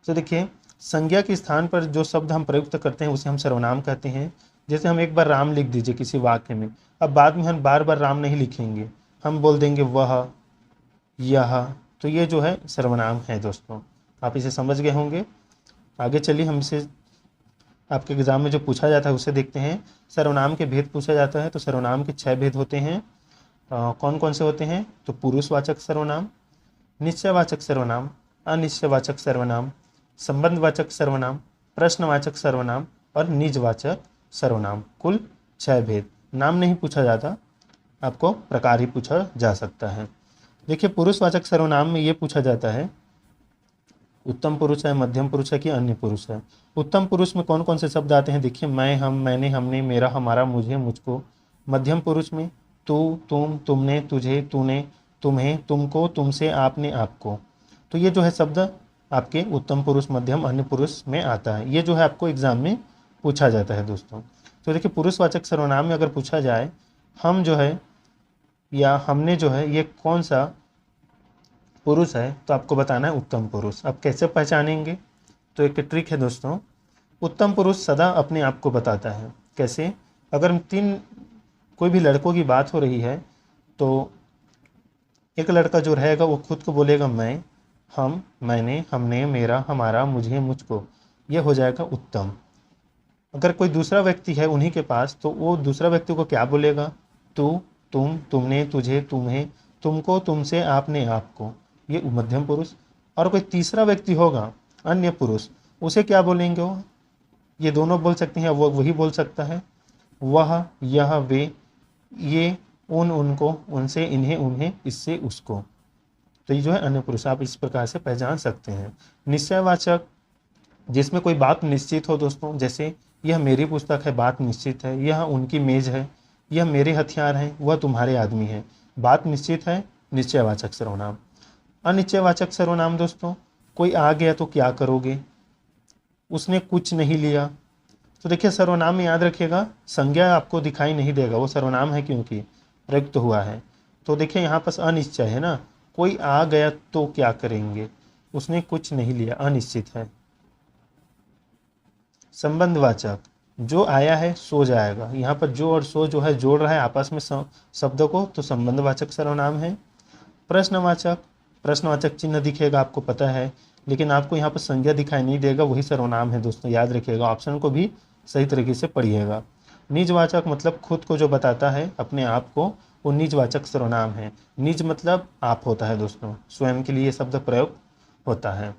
तो देखिए, संज्ञा के स्थान पर जो शब्द हम प्रयुक्त करते हैं उसे हम सर्वनाम कहते हैं। जैसे हम एक बार राम लिख दीजिए किसी वाक्य में, अब बाद में हम बार बार राम नहीं लिखेंगे, हम बोल देंगे वह, यह, तो ये जो है सर्वनाम है दोस्तों। आप इसे समझ गए होंगे। आगे चलिए हम इसे आपके एग्जाम में जो पूछा जाता है उसे देखते हैं। सर्वनाम के भेद पूछा जाता है, तो सर्वनाम के 6 भेद होते हैं। कौन कौन से होते हैं, तो पुरुषवाचक सर्वनाम, निश्चयवाचक सर्वनाम, अनिश्चयवाचक सर्वनाम, संबंधवाचक सर्वनाम, प्रश्नवाचक सर्वनाम और निजवाचक सर्वनाम। कुल 6 भेद। नाम नहीं पूछा जाता, आपको प्रकार ही पूछा जा सकता है। देखिए, पुरुषवाचक सर्वनाम में ये पूछा जाता है उत्तम पुरुष है, मध्यम पुरुष है कि अन्य पुरुष है। उत्तम पुरुष में कौन कौन से शब्द आते हैं, देखिए मैं, हम, मैंने, हमने, मेरा, हमारा, मुझे, मुझको। मध्यम पुरुष में तू, तुम, तुमने, तुझे, तूने, तुम्हें, तुमको, तुमसे, आपने, आपको। तो ये जो है शब्द आपके उत्तम पुरुष, मध्यम, अन्य पुरुष में आता है। ये जो है आपको एग्जाम में पूछा जाता है दोस्तों। तो देखिए, पुरुषवाचक सर्वनाम में अगर पूछा जाए हम जो है या हमने जो है ये कौन सा पुरुष है, तो आपको बताना है उत्तम पुरुष। अब कैसे पहचानेंगे, तो एक ट्रिक है दोस्तों। उत्तम पुरुष सदा अपने आप को बताता है। कैसे, अगर कोई भी लड़कों की बात हो रही है तो एक लड़का जो रहेगा वो खुद को बोलेगा मैं, हम, मैंने, हमने, मेरा, हमारा, मुझे, मुझको। ये हो जाएगा उत्तम। अगर कोई दूसरा व्यक्ति है उन्हीं के पास, तो वो दूसरा व्यक्ति को क्या बोलेगा, तू, तुम, तुमने, तुझे, तुम्हें, तुमको, तुमसे, आपने, आपको। ये मध्यम पुरुष। और कोई तीसरा व्यक्ति होगा अन्य पुरुष, उसे क्या बोलेंगे वो, ये दोनों बोल सकते हैं, वो वही बोल सकता है, वह, यह, वे, ये, उन, उनको, उनसे, इन्हें, उन्हें, इससे, उसको। तो ये जो है अन्य पुरुष, आप इस प्रकार से पहचान सकते हैं। निश्चयवाचक, जिसमें कोई बात निश्चित हो दोस्तों, जैसे यह मेरी पुस्तक है, बात निश्चित है, यह उनकी मेज है, यह मेरे हथियार हैं, वह तुम्हारे आदमी है, बात निश्चित है, निश्चयवाचक सर्वनाम। अनिश्चयवाचक सर्वनाम दोस्तों, कोई आ गया तो क्या करोगे, उसने कुछ नहीं लिया। तो देखिए, सर्वनाम में याद रखिएगा संज्ञा आपको दिखाई नहीं देगा, वो सर्वनाम है क्योंकि प्रयुक्त हुआ है। तो देखिए यहाँ पर अनिश्चय है ना, कोई आ गया तो क्या करेंगे, उसने कुछ नहीं लिया, अनिश्चित है। संबंधवाचक, जो आया है सो जाएगा, यहाँ पर जो और सो जो है जोड़ रहा है आपस में शब्दों को, तो संबंधवाचक सर्वनाम है। प्रश्नवाचक, प्रश्नवाचक चिन्ह दिखेगा आपको पता है, लेकिन आपको यहाँ पर संज्ञा दिखाई नहीं देगा, वही सर्वनाम है दोस्तों, याद रखिएगा। ऑप्शन को भी सही तरीके से पढ़िएगा। निजवाचक मतलब खुद को जो बताता है अपने आप को, वो निजवाचक सर्वनाम है। निज मतलब आप होता है दोस्तों, स्वयं के लिए शब्द प्रयोग होता है।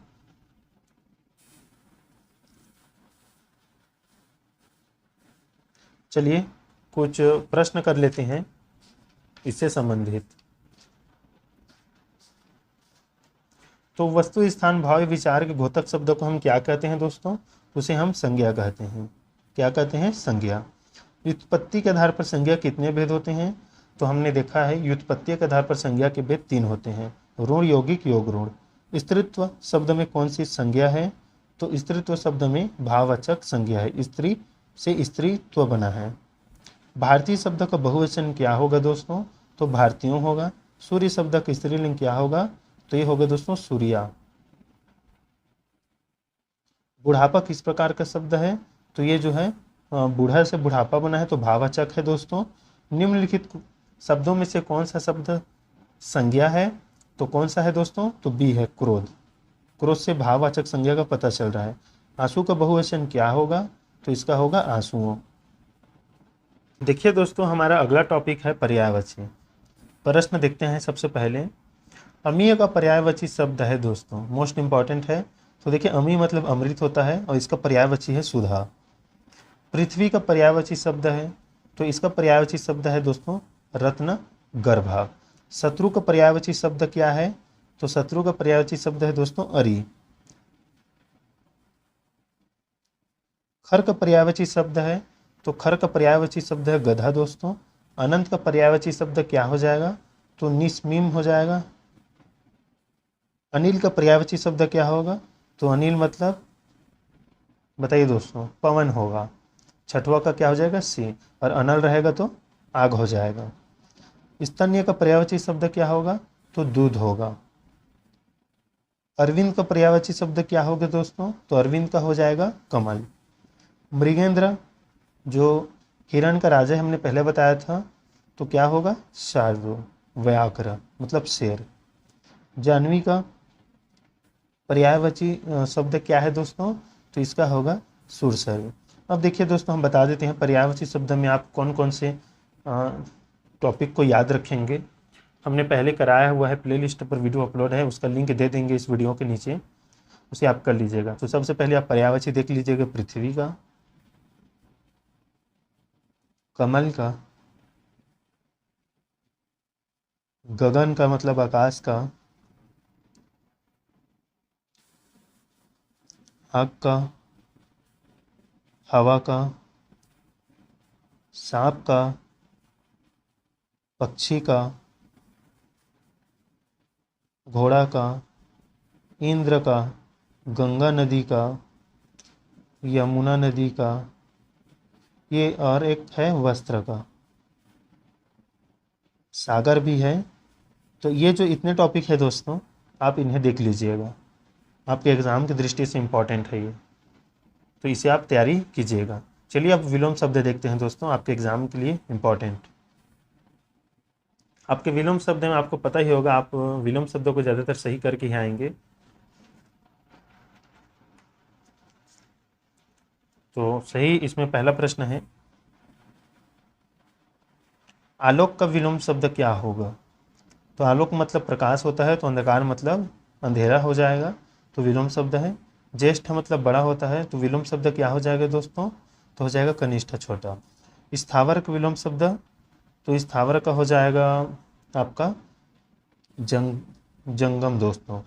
चलिए कुछ प्रश्न कर लेते हैं इससे संबंधित। तो वस्तु, स्थान, भाव, विचार के द्योतक शब्द को हम क्या कहते हैं दोस्तों, उसे हम संज्ञा कहते हैं। क्या कहते हैं, संज्ञा। व्युत्पत्ति के आधार पर संज्ञा कितने भेद होते हैं, तो हमने देखा है व्युत्पत्ति के आधार पर संज्ञा के भेद 3 होते हैं, ऋण, यौगिक, योग ऋण। स्त्रीत्व शब्द में कौन सी संज्ञा है, तो स्त्रीत्व शब्द में भाववाचक संज्ञा है, स्त्री से स्त्रीत्व बना है। भारतीय शब्द का बहुवचन क्या होगा दोस्तों, तो भारतीयों होगा। सूर्य शब्द का स्त्रीलिंग क्या होगा, तो ये होगा दोस्तों सूर्या। बुढ़ापा किस प्रकार का शब्द है, तो ये जो है बूढ़ा से बुढ़ापा बना है, तो भाववाचक है दोस्तों। निम्नलिखित शब्दों में से कौन सा शब्द संज्ञा है, तो कौन सा है दोस्तों, तो बी है, क्रोध। क्रोध से भाववाचक संज्ञा का पता चल रहा है। आंसू का बहुवचन क्या होगा, तो इसका होगा आंसुओं। देखिए दोस्तों, हमारा अगला टॉपिक है पर्यायवाची। प्रश्न देखते हैं सबसे पहले। अमीय का पर्यायवाची शब्द है दोस्तों, मोस्ट इंपॉर्टेंट है। तो देखिए, अमी मतलब अमृत होता है और इसका पर्यायवाची है सुधा। पृथ्वी का पर्यायवाची शब्द है, तो इसका पर्यायवाची शब्द है दोस्तों रत्न गर्भा। शत्रु का पर्यायवाची शब्द क्या है? तो शत्रु का पर्यायवाची शब्द है दोस्तों अरि। खर का पर्यायवाची शब्द है, तो खर का पर्यायवाची शब्द है गधा दोस्तों। अनंत का पर्यायवाची शब्द क्या हो जाएगा? तो निस्मीम हो जाएगा। अनिल का पर्यायवाची शब्द क्या होगा? तो अनिल मतलब बताइए दोस्तों, पवन होगा। छठवा का क्या हो जाएगा? सी। और अनल रहेगा तो आग हो जाएगा। स्तन्य का पर्यायवाची शब्द क्या होगा? तो दूध होगा। अरविंद का पर्यायवाची शब्द क्या होगा दोस्तों? तो अरविंद का हो जाएगा कमल। मृगेंद्र, जो हिरण का राजा हमने पहले बताया था, तो क्या होगा? शार्दूल। व्याघ्र मतलब शेर। जाह्नवी का पर्यायवाची शब्द क्या है दोस्तों? तो इसका होगा सुरसर। अब देखिए दोस्तों, हम बता देते हैं पर्यायवाची शब्द में आप कौन कौन से टॉपिक को याद रखेंगे। हमने पहले कराया हुआ है, प्लेलिस्ट पर वीडियो अपलोड है, उसका लिंक दे देंगे इस वीडियो के नीचे, उसे आप कर लीजिएगा। तो सबसे पहले आप पर्यायवाची देख लीजिएगा। पृथ्वी का, कमल का, गगन का मतलब आकाश का, आग का, हवा का, सांप का, पक्षी का, घोड़ा का, इंद्र का, गंगा नदी का, यमुना नदी का, ये और एक है वस्त्र का, सागर भी है। तो ये जो इतने टॉपिक है दोस्तों, आप इन्हें देख लीजिएगा, आपके एग्ज़ाम की दृष्टि से इम्पॉर्टेंट है ये, तो इसे आप तैयारी कीजिएगा। चलिए अब विलोम शब्द देखते हैं दोस्तों, आपके एग्ज़ाम के लिए इम्पॉर्टेंट। आपके विलोम शब्द में आपको पता ही होगा, आप विलोम शब्दों को ज़्यादातर सही करके ही आएंगे। तो सही इसमें पहला प्रश्न है, आलोक का विलोम शब्द क्या होगा? तो आलोक मतलब प्रकाश होता है, तो अंधकार मतलब अंधेरा हो जाएगा, तो विलोम शब्द है। ज्येष्ठ मतलब बड़ा होता है, तो विलोम शब्द क्या हो जाएगा दोस्तों? तो हो जाएगा कनिष्ठ छोटा। स्थावर का विलोम शब्द, तो स्थावर का हो जाएगा आपका जंगम दोस्तों।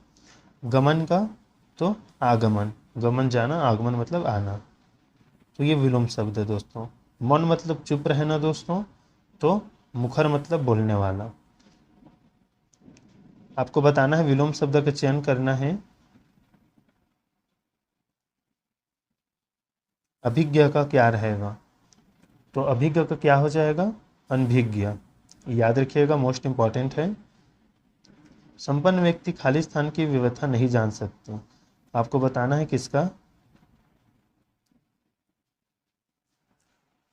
गमन का तो आगमन, गमन जाना, आगमन मतलब आना, तो ये विलोम शब्द है दोस्तों। मन मतलब चुप रहना दोस्तों, तो मुखर मतलब बोलने वाला। आपको बताना है, विलोम शब्द का चयन करना है। अभिज्ञ का क्या रहेगा? तो अभिज्ञ का क्या हो जाएगा? अनभिज्ञ। याद रखिएगा, मोस्ट इंपॉर्टेंट है। संपन्न व्यक्ति खाली स्थान की व्यवस्था नहीं जान सकते, आपको बताना है किसका?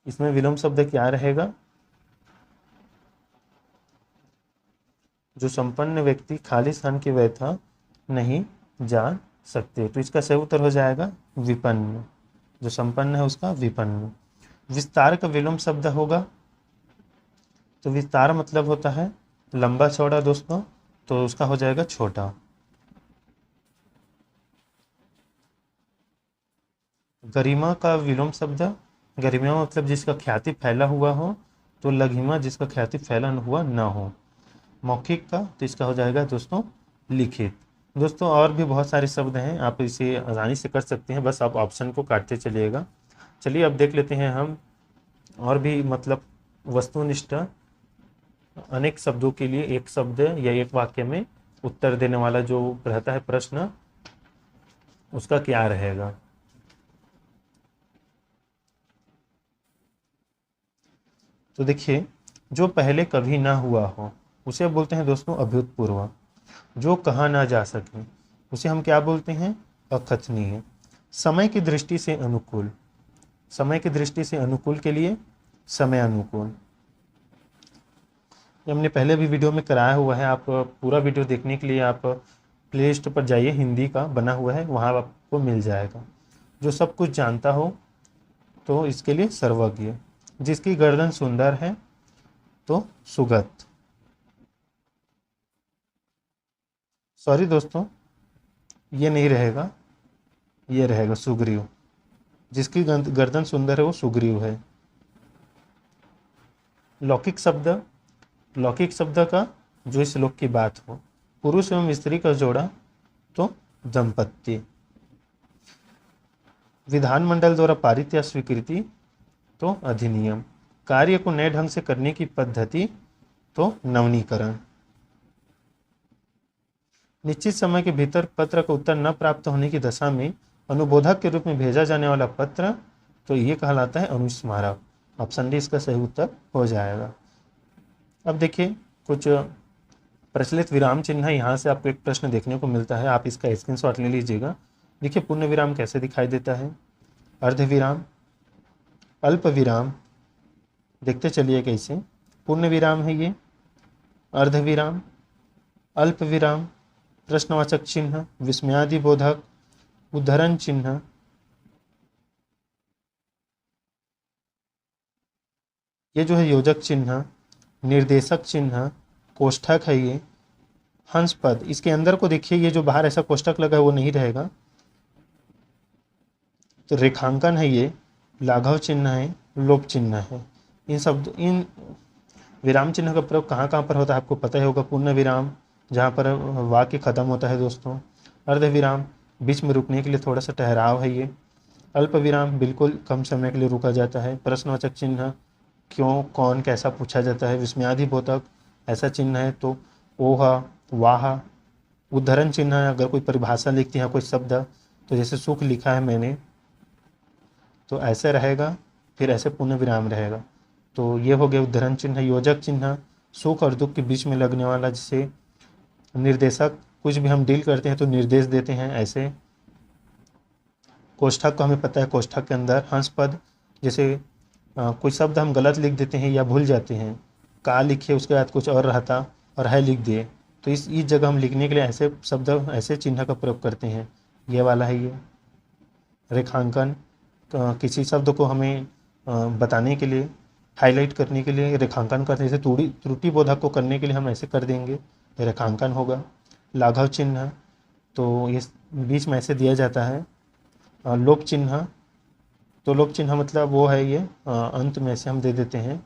इसमें विलोम शब्द क्या रहेगा? जो संपन्न व्यक्ति खाली स्थान की व्यवस्था नहीं जान सकते, तो इसका सही उत्तर हो जाएगा विपन्न। जो संपन्न है उसका विपन्न। विस्तार का विलोम शब्द होगा, तो विस्तार मतलब होता है लंबा चौड़ा दोस्तों, तो उसका हो जाएगा छोटा। गरिमा का विलोम शब्द, गरिमा मतलब जिसका ख्याति फैला हुआ हो, तो लघिमा जिसका ख्याति फैला हुआ ना हो। मौखिक का, तो इसका हो जाएगा दोस्तों लिखित। दोस्तों और भी बहुत सारे शब्द हैं, आप इसे आसानी से कर सकते हैं, बस आप ऑप्शन को काटते चलिएगा। चलिए अब देख लेते हैं हम और भी मतलब वस्तुनिष्ठ अनेक शब्दों के लिए एक शब्द या एक वाक्य में उत्तर देने वाला जो रहता है प्रश्न, उसका क्या रहेगा। तो देखिए, जो पहले कभी ना हुआ हो उसे बोलते हैं दोस्तों अभूतपूर्व। जो कहा ना जा सके उसे हम क्या बोलते हैं? अकथनीय। समय की दृष्टि से अनुकूल, समय की दृष्टि से अनुकूल के लिए समय अनुकूल। ये हमने पहले भी वीडियो में कराया हुआ है, आप पूरा वीडियो देखने के लिए आप प्लेलिस्ट पर जाइए, हिंदी का बना हुआ है, वहाँ आपको मिल जाएगा। जो सब कुछ जानता हो तो इसके लिए सर्वज्ञ। जिसकी गर्दन सुंदर है तो सुगत। सॉरी दोस्तों, ये नहीं रहेगा, ये रहेगा सुग्रीव। जिसकी गर्दन सुंदर है वो सुग्रीव है। लौकिक शब्द, लौकिक शब्द का जो श्लोक की बात हो। पुरुष एवं स्त्री का जोड़ा तो दंपत्ति। विधानमंडल द्वारा पारित या स्वीकृति तो अधिनियम। कार्य को नए ढंग से करने की पद्धति तो नवीनीकरण। निश्चित समय के भीतर पत्र का उत्तर न प्राप्त होने की दशा में अनुबोधक के रूप में भेजा जाने वाला पत्र तो ये कहलाता है अनुस्मारक। ऑप्शन डी इसका सही उत्तर हो जाएगा। अब देखिए कुछ प्रचलित विराम चिन्ह है, यहाँ से आपको एक प्रश्न देखने को मिलता है, आप इसका स्क्रीनशॉट ले लीजिएगा। देखिए पूर्ण विराम कैसे दिखाई देता है, अर्ध विराम, अल्प विराम, देखते चलिए कैसे। पूर्ण विराम है ये, अर्ध विराम, अल्प विराम, प्रश्नवाचक चिन्ह, विस्मयादिबोधक, उद्धरण चिन्ह, ये जो है योजक चिन्ह, निर्देशक चिन्ह, कोष्ठक है ये, हंस पद। इसके अंदर को देखिए, ये जो बाहर ऐसा कोष्ठक लगा है वो नहीं रहेगा। तो रेखांकन है ये, लाघव चिन्ह है, लोप चिन्ह है। इन विराम चिन्ह का प्रयोग कहाँ कहाँ पर होता है आपको पता ही होगा। पूर्ण विराम जहाँ पर वाक्य खत्म होता है दोस्तों। अर्ध विराम बीच में रुकने के लिए थोड़ा सा ठहराव है ये। अल्प विराम बिल्कुल कम समय के लिए रुका जाता है। प्रश्नवाचक चिन्ह क्यों, कौन, कैसा पूछा जाता है। विस्मयादिबोधक ऐसा चिन्ह है तो ओह, वाह। उद्धरण चिन्ह है, अगर कोई परिभाषा लिखती है कोई शब्द, तो जैसे सुख लिखा है मैंने तो ऐसे रहेगा, फिर ऐसे पूर्ण विराम रहेगा। तो ये हो गया उद्धरण चिन्ह। योजक चिन्ह सुख और दुख के बीच में लगने वाला, जिसे निर्देशक कुछ भी हम डील करते हैं तो निर्देश देते हैं ऐसे। कोष्ठक को हमें पता है, कोष्ठक के अंदर हंस पद, जैसे कोई शब्द हम गलत लिख देते हैं या भूल जाते हैं, का लिखिए उसके बाद कुछ और रहता और है लिख दिए, तो इस जगह हम लिखने के लिए ऐसे शब्द, ऐसे चिन्ह का प्रयोग करते हैं। ये वाला है ये। रेखांकन किसी शब्द को हमें बताने के लिए, हाईलाइट करने के लिए रेखांकन करते हैं। जैसे त्रुटि बोधक को करने के लिए हम ऐसे कर देंगे, रेखांकन होगा। लाघव चिन्ह तो ये बीच में ऐसे दिया जाता है। लोप चिन्ह, तो लोप चिन्ह मतलब वो है ये, अंत में ऐसे हम दे देते हैं।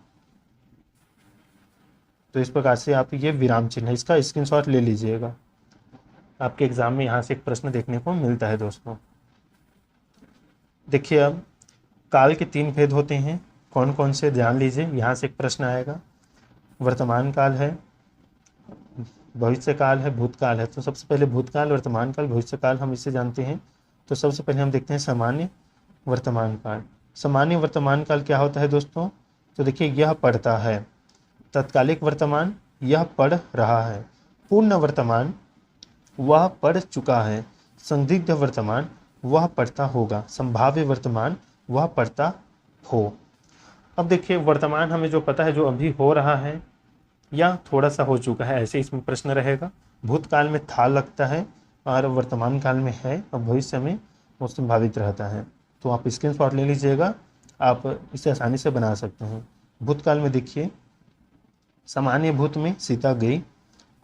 तो इस प्रकार से आप ये विराम चिन्ह, इसका स्क्रीनशॉट ले लीजिएगा। आपके एग्जाम में यहाँ से एक प्रश्न देखने को मिलता है दोस्तों। देखिए अब काल के 3 भेद होते हैं, कौन कौन से जान लीजिए। यहाँ से एक प्रश्न आएगा। वर्तमान काल है, भविष्य काल है, भूतकाल है। तो सबसे पहले भूतकाल, वर्तमान काल, भविष्य काल हम इसे जानते हैं। तो सबसे पहले हम देखते हैं सामान्य वर्तमान काल। सामान्य वर्तमान काल क्या होता है दोस्तों? तो देखिए यह पढ़ता है। तत्कालिक वर्तमान, यह पढ़ रहा है। पूर्ण वर्तमान, वह पढ़ चुका है। संदिग्ध वर्तमान, वह पढ़ता होगा। संभाव्य वर्तमान, वह पढ़ता हो। अब देखिए वर्तमान हमें जो पता है, जो अभी हो रहा है या थोड़ा सा हो चुका है, ऐसे इसमें प्रश्न रहेगा। भूतकाल में था लगता है और वर्तमान काल में है, और भविष्य में वो संभावित रहता है। तो आप स्क्रीनशॉट ले लीजिएगा, आप इसे आसानी से बना सकते हैं। भूतकाल में देखिए, सामान्य भूत में सीता गई,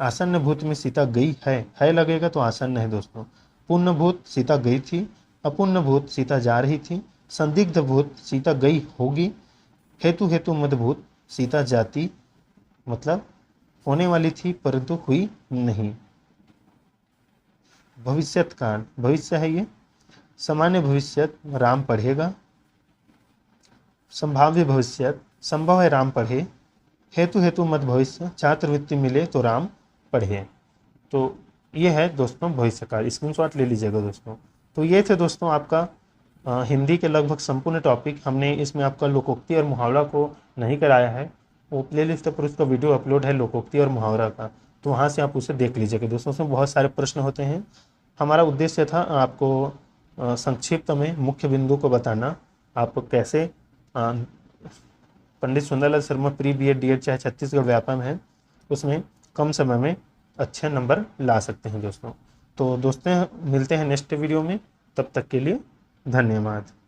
आसन्न भूत में सीता गई है लगेगा तो आसन्न है दोस्तों। पूर्ण भूत सीता गई थी, अपूर्ण भूत सीता जा रही थी, संदिग्ध भूत सीता गई होगी, हेतु मदभूत सीता जाती, मतलब होने वाली थी परंतु हुई नहीं। भविष्यत काल, भविष्य है ये। सामान्य भविष्यत, राम पढ़ेगा। संभाव्य भविष्यत, संभव है राम पढ़े। हेतु मत भविष्य, छात्रवृत्ति मिले तो राम पढ़े। तो ये है दोस्तों भविष्य काल। स्क्रीनशॉट ले लीजिएगा दोस्तों। तो ये थे दोस्तों आपका हिंदी के लगभग संपूर्ण टॉपिक। हमने इसमें आपका लोकोक्ति और मुहावरा को नहीं कराया है, वो प्लेलिस्ट पर उसका वीडियो अपलोड है लोकोक्ति और मुहावरा का, तो वहाँ से आप उसे देख लीजिएगा दोस्तों। उसमें बहुत सारे प्रश्न होते हैं। हमारा उद्देश्य था आपको संक्षिप्त में मुख्य बिंदु को बताना, आप कैसे Pandit Sundarlal Sharma pre BEd DEd चाहे छत्तीसगढ़ व्यापम है, उसमें कम समय में अच्छे नंबर ला सकते हैं दोस्तों। तो दोस्तों मिलते हैं नेक्स्ट वीडियो में, तब तक के लिए धन्यवाद।